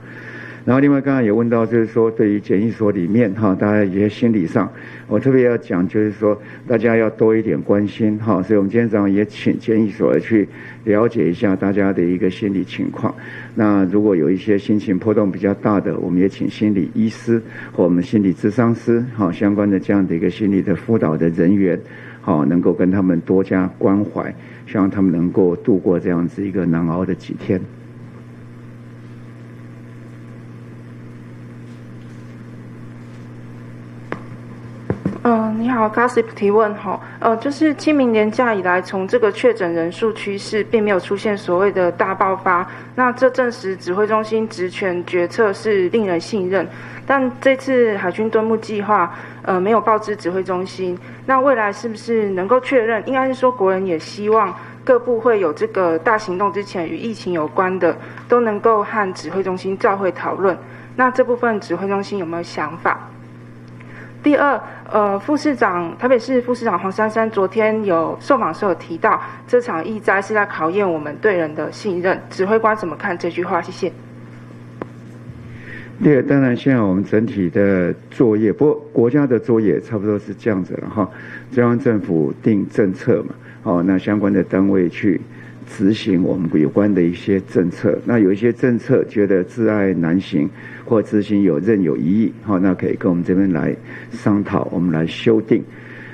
然后另外刚刚也问到，就是说对于检疫所里面哈，大家一些心理上，我特别要讲，就是说大家要多一点关心哈，所以我们今天早上也请检疫所去了解一下大家的一个心理情况。那如果有一些心情波动比较大的，我们也请心理医师或我们心理咨商师哈相关的这样的一个心理的辅导的人员，好能够跟他们多加关怀，希望他们能够度过这样子一个难熬的几天。你好 ，Gossip 提问哈，就是清明连假以来，从这个确诊人数趋势，并没有出现所谓的大爆发。那这证实指挥中心职权决策是令人信任。但这次海军敦睦计划，没有报知指挥中心。那未来是不是能够确认？应该是说国人也希望各部会有这个大行动之前与疫情有关的，都能够和指挥中心召会讨论。那这部分指挥中心有没有想法？第二，台北市副市长黄珊珊昨天有受访时有提到，这场疫灾是在考验我们对人的信任。指挥官怎么看这句话？谢谢。第二，当然现在我们整体的作业，不过国家的作业差不多是这样子了哈。中央政府定政策嘛，那相关的单位去执行我们有关的一些政策。那有一些政策觉得自爱难行，或执行有疑义，那可以跟我们这边来商讨，我们来修订。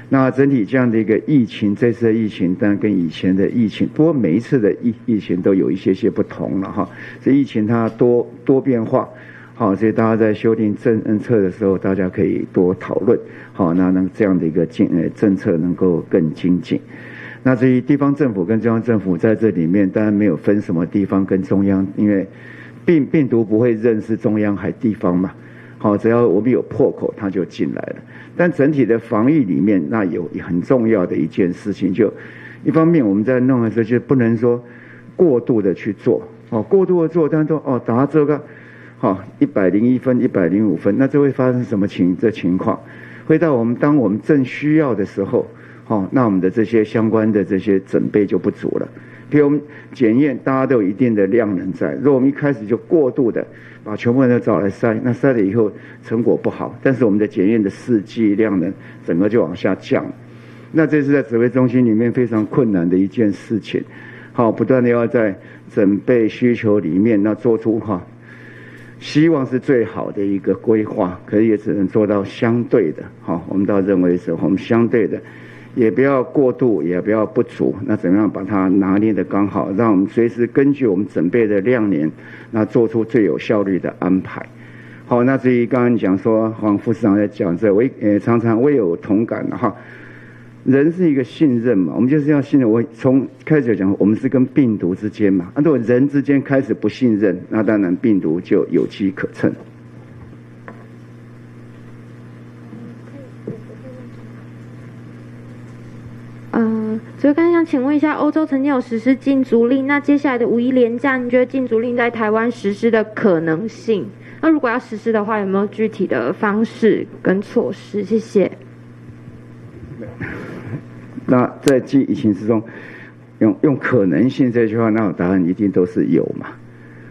那整体这样的一个疫情，这次的疫情当然跟以前的疫情，不过每一次的疫情都有一些不同了哈。这疫情它多变化，好，所以大家在修订政策的时候，大家可以多讨论，好，那这样的一个政策能够更精进。那至于地方政府跟中央政府在这里面，当然没有分什么地方跟中央，因为病毒不会认识中央还地方嘛，好，只要我们有破口，它就进来了。但整体的防疫里面，那有很重要的一件事情，就一方面我们在弄的时候，就不能说过度的去做，过度的做，但是说打这个101分、105分，那这会发生什么情况？会到当我们正需要的时候，那我们的这些相关的这些准备就不足了。比如我们检验，大家都有一定的量能在。如果我们一开始就过度的把全部人都找来筛，那筛了以后成果不好，但是我们的检验的试剂量能整个就往下降。那这是在指挥中心里面非常困难的一件事情。不断的要在准备需求里面，那做出希望是最好的一个规划，可是也只能做到相对的。我们倒认为是我们相对的。也不要过度，也不要不足，那怎么样把它拿捏的刚好，让我们随时根据我们准备的量年，那做出最有效率的安排。好，那至于刚刚讲说黄副市长在讲这，常常我也有同感的哈。人是一个信任嘛，我们就是要信任。我从开始讲，我们是跟病毒之间嘛，如果人之间开始不信任，那当然病毒就有机可乘。所以刚才想请问一下，欧洲曾经有实施禁足令，那接下来的5·1连假，你觉得禁足令在台湾实施的可能性？那如果要实施的话，有没有具体的方式跟措施？谢谢。那在疫情之中，用可能性这句话，那我答案一定都是有嘛。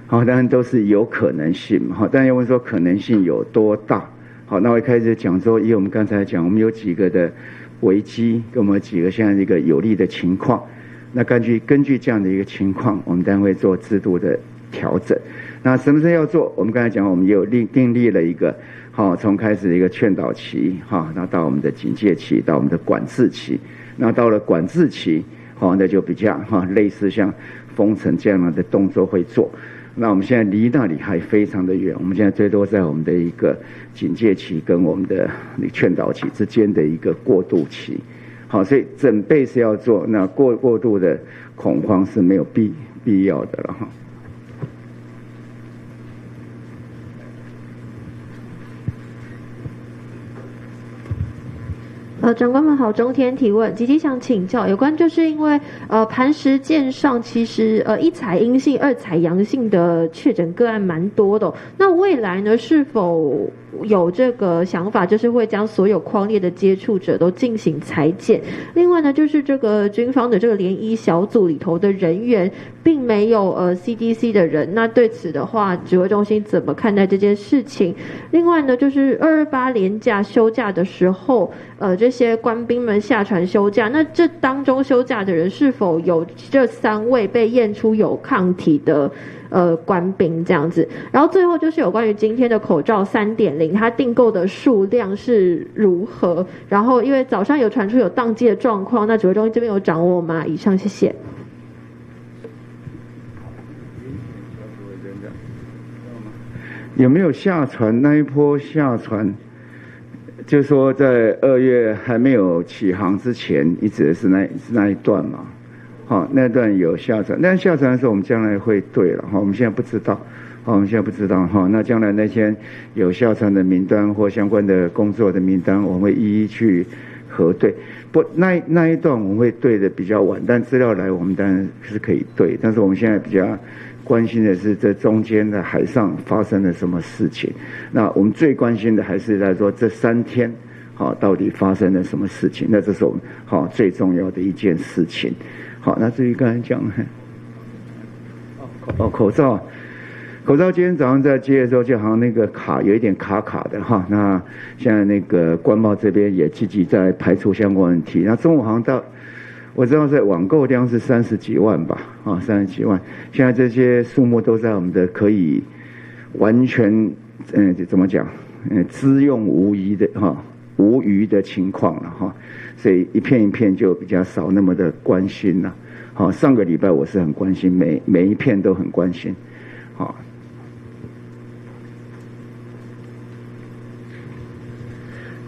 好，当然都是有可能性嘛。好，但要问说可能性有多大？好，那我一开始讲说，以我们刚才讲，我们有几个的危机，跟我们几个现在一个有利的情况，那根据这样的一个情况，我们当然会做制度的调整。那什么时候要做？我们刚才讲，我们有订立了一个，从开始的一个劝导期，那到我们的警戒期，到我们的管制期，那到了管制期，那就比较类似像封城这样的动作会做。那我们现在离那里还非常的远，我们现在最多在我们的一个警戒期跟我们的劝导期之间的一个过渡期。好，所以准备是要做，那过度的恐慌是没有必要的了哈。长官们好，中天提问，吉吉想请教有关，就是因为磐石舰上其实一采阴性、二采阳性的确诊个案蛮多的那未来呢是否有这个想法，就是会将所有匡列的接触者都进行裁剪？另外呢，就是这个军方的这个联医小组里头的人员，并没有CDC 的人，那对此的话，指挥中心怎么看待这件事情？另外呢，就是228连假休假的时候，这些官兵们下船休假，那这当中休假的人是否有这3位被验出有抗体的官兵这样子？然后最后就是有关于今天的口罩3.0，它订购的数量是如何？然后因为早上有传出有宕机的状况，那指挥中心这边有掌握吗？以上，谢谢。有没有下船？那一波下船，就说在2月还没有起航之前，你指的是那一段嘛？好，那段有下船，但下船的时候我们将来会对了哈，我们现在不知道，我们现在不知道哈。那将来那些有下船的名单或相关的工作的名单，我们会一一去核对。不，那一段我们会对的比较晚，但资料来我们当然是可以对，但是我们现在比较关心的是这中间的海上发生了什么事情。那我们最关心的还是在说这3天，好，到底发生了什么事情？那这是我们好最重要的一件事情。好，那至于刚才讲口罩今天早上在接的时候，就好像那个有一点卡的哈。那现在那个官贸这边也积极在排除相关问题。那中午好像我知道在网购量是30几万吧，30几万。现在这些数目都在我们的可以完全怎么讲资用无余的无余的情况了哈。所以一片一片就比较少那么的关心了。好，上个礼拜我是很关心，每一片都很关心。好。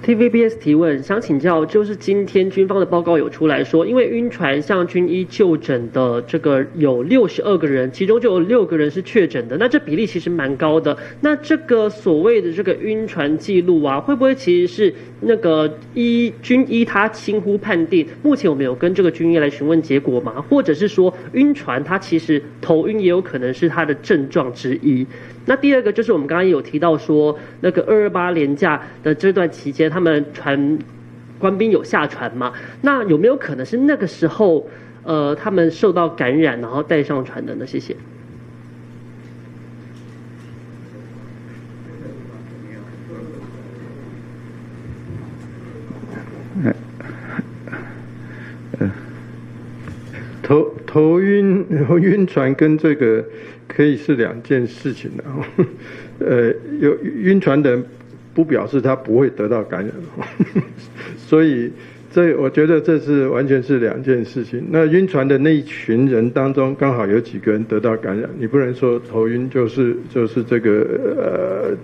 TVBS 提问，想请教，就是今天军方的报告有出来说，因为晕船向军医就诊的这个有62个人，其中就有6个人是确诊的，那这比例其实蛮高的。那这个所谓的这个晕船记录啊，会不会其实是那个军医他轻忽判定？目前我们有跟这个军医来询问结果吗？或者是说晕船它其实头晕也有可能是它的症状之一？那第二个就是我们刚刚也有提到说，那个228连假的这段期间，他们官兵有下船吗？那有没有可能是那个时候，他们受到感染，然后带上船的呢？谢谢。头晕船跟这个可以是2件事情的有晕船的人不表示他不会得到感染所以我觉得这是完全是2件事情。那晕船的那一群人当中，刚好有几个人得到感染，你不能说头晕就是这个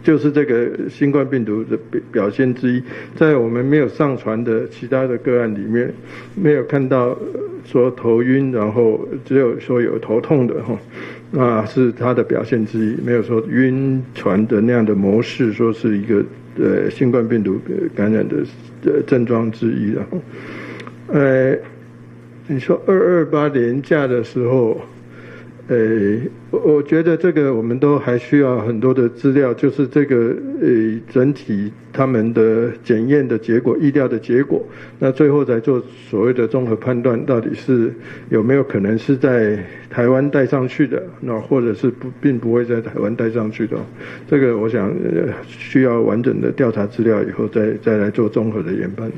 就是这个新冠病毒的表现之一。在我们没有上传的其他的个案里面，没有看到说头晕，然后只有说有头痛的那是它的表现之一，没有说晕船的那样的模式说是一个新冠病毒感染的症状之一你说228连假的时候，我觉得这个我们都还需要很多的资料，就是这个整体他们的检验的结果、疫调的结果，那最后再做所谓的综合判断，到底是有没有可能是在台湾带上去的，那或者是并不会在台湾带上去的。这个我想需要完整的调查资料以后再来做综合的研判。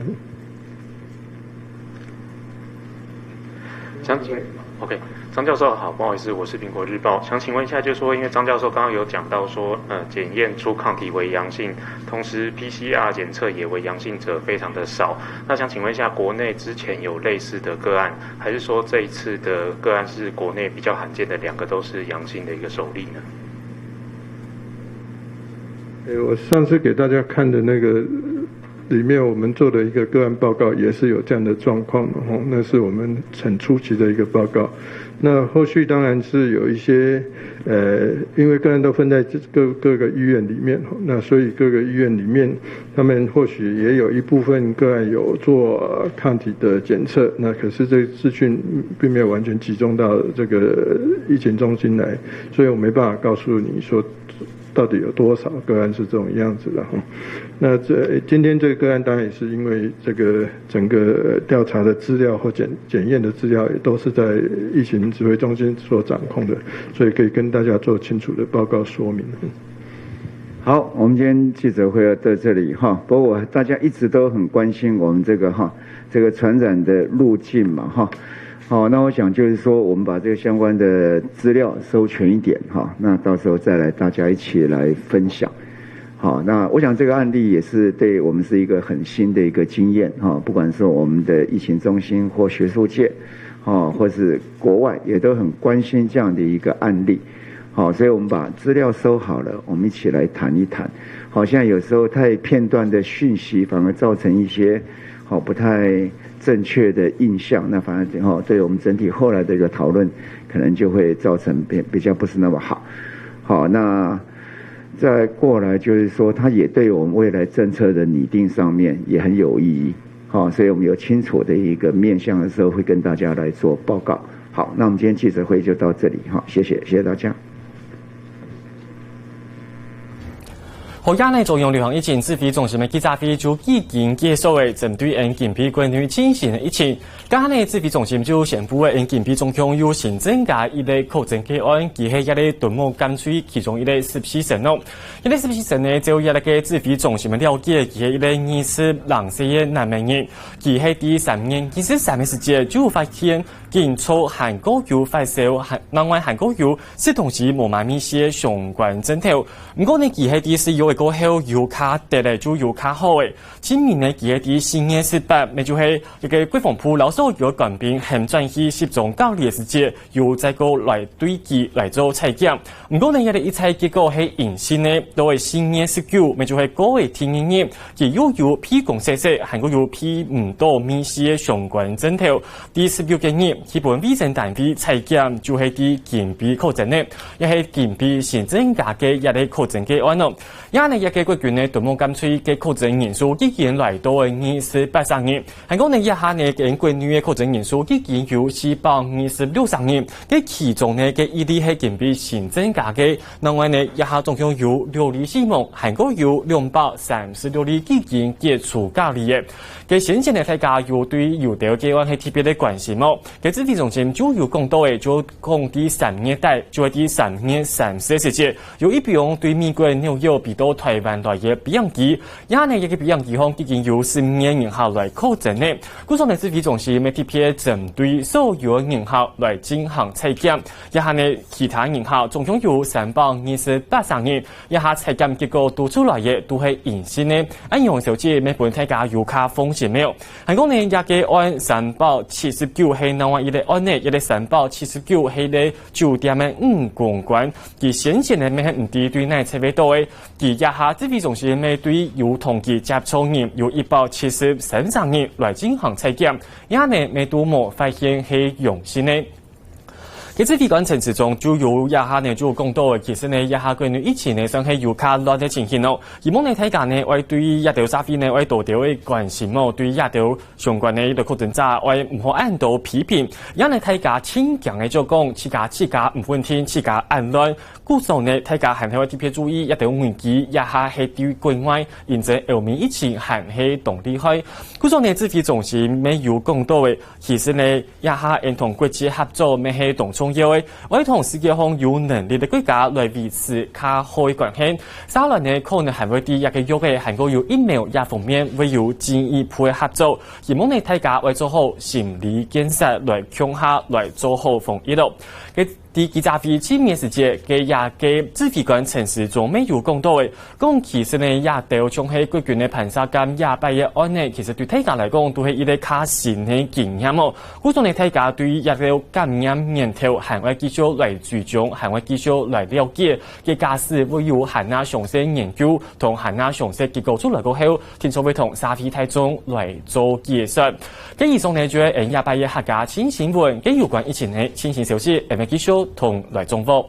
OK， 张教授好，不好意思，我是苹果日报，想请问一下，就是说，因为张教授刚刚有讲到说，检验出抗体为阳性，同时 PCR 检测也为阳性者非常的少，那想请问一下，国内之前有类似的个案，还是说这一次的个案是国内比较罕见的2个都是阳性的一个首例呢？我上次给大家看的那个里面我们做的一个个案报告也是有这样的状况的那是我们很初期的一个报告。那后续当然是有一些因为个案都分在各个医院里面那所以各个医院里面他们或许也有一部分个案有做抗体的检测，那可是这个资讯并没有完全集中到这个疫情中心来，所以我没办法告诉你说到底有多少个案是这种样子的那今天这个个案当然也是因为这个整个调查的资料或检验的资料也都是在疫情指挥中心所掌控的，所以可以跟大家做清楚的报告说明。好，我们今天记者会要到这里不过大家一直都很关心我们这个传染的路径嘛好，那我想就是说，我们把这个相关的资料收全一点那到时候再来大家一起来分享。好，那我想这个案例也是对我们是一个很新的一个经验不管是我们的疫情中心或学术界或是国外也都很关心这样的一个案例。好，所以我们把资料收好了，我们一起来谈一谈。好，现在有时候太片段的讯息反而造成一些不太正确的印象，那反而对我们整体后来的一个讨论可能就会造成比较不是那么好。好，那再过来就是说它也对我们未来政策的拟定上面也很有意义。好，所以我们有清楚的一个面向的时候会跟大家来做报告。好，那我们今天记者会就到这里谢谢大家。好，亚内中央流行疫情指挥中心的记者会就已经结束了，针对因近批关于进行的疫情，亚内指挥中心就宣布因近批总共有新增加一类确诊个案，其系一类敦睦甘水其中一类14人一类14人呢，就一类个指挥中心的了解，其系一类20岁的男人，其系第3年，其实3个时间就发现检测韩国有发烧，另外韩国有是同时无买米些相关症头，不过呢，其系第4有过后有卡得来就有卡好诶，今年呢，其系第新年18，咪就系一个国防部老师有官兵很专去接种教练时节，有再个来对其来做采检。不过呢，一个一采结果系阴性呢，都系新年19，咪就系各位天然热，亦有批公测试，韩国有批唔多米些相关症头。第19个日，基本卫生单位采检就系啲健鼻确诊呢，亦系健鼻新增加嘅一类确诊个案咯。亚呢一个国军呢，敦睦甘水嘅确诊人数已经来到283人，韩国呢一下呢嘅国女嘅确诊人数已经有426人，嘅其中呢嘅一例系健鼻新增加嘅，另外呢一下总共有6例死亡，韩国有236例已经解除隔离嘅。嘅先前呢大家有对有条个案系特别的关心咯，嘅指挥中心就有讲到嘅，就讲第3年代，就系第3年30时节，有一边对美国纽约比到台湾来嘅比样机，亚呢一个比样机方已经有15人下来确诊呢。故所呢指挥中心每特别针对所有人下来进行采检，亚呢其他人下总共有328人，亚下采检结果都出来嘅都系阴性呢。按用手机每本大家有卡风险没有？韩国呢也嘅按379系另外一类案呢，一类379系咧酒店嘅公关，而先前呢咩唔低对内测未到嘅。而亚下指挥中心面对有同期接触人有173人来进行采检，也呢未都冇发现系阳性呢。喺指挥官陈时中就有亚下呢就讲到嘅，其实呢亚下关于疫情呢上系有卡乱嘅情形咯。而望呢睇下呢，为对亚条沙飞呢为多条嘅关心咯，对亚条相关嘅一个确诊者为唔好按到批评，也呢睇下轻强嘅就讲，自家唔分天，自家按乱。故所呢睇下还系要特别注意，一条危机亚下系对国外，现在后面疫情还系动厉害。故所呢指挥中心未有讲到嘅，其实呢亚下应同国际合作未系同重要嘅，为同世界上有能力的国家来维持较好嘅关系。稍来呢可能还会啲一个约嘅，韩国有疫苗也方面会有进一步嘅合作，希望呢大家为做好心理建设来强下来做好防疫咯。第记者会前面时节，嘅亚嘅指挥官陈时中没有讲到嘅，讲其实呢亚洲从喺国军嘅盘杀监亚八嘅案呢，其实对大家来讲都系一个较新嘅经验哦。嗰种呢大家对亚洲感染源头海外技术来追踪，海外技术来了解，嘅假使会有海外详细研究同海外详细结构出来过后，听说会同沙皮台中来做解释。咁以上呢就係亞八嘅客家清新聞，嘅有關疫情嘅清新消息，繼續同來中國。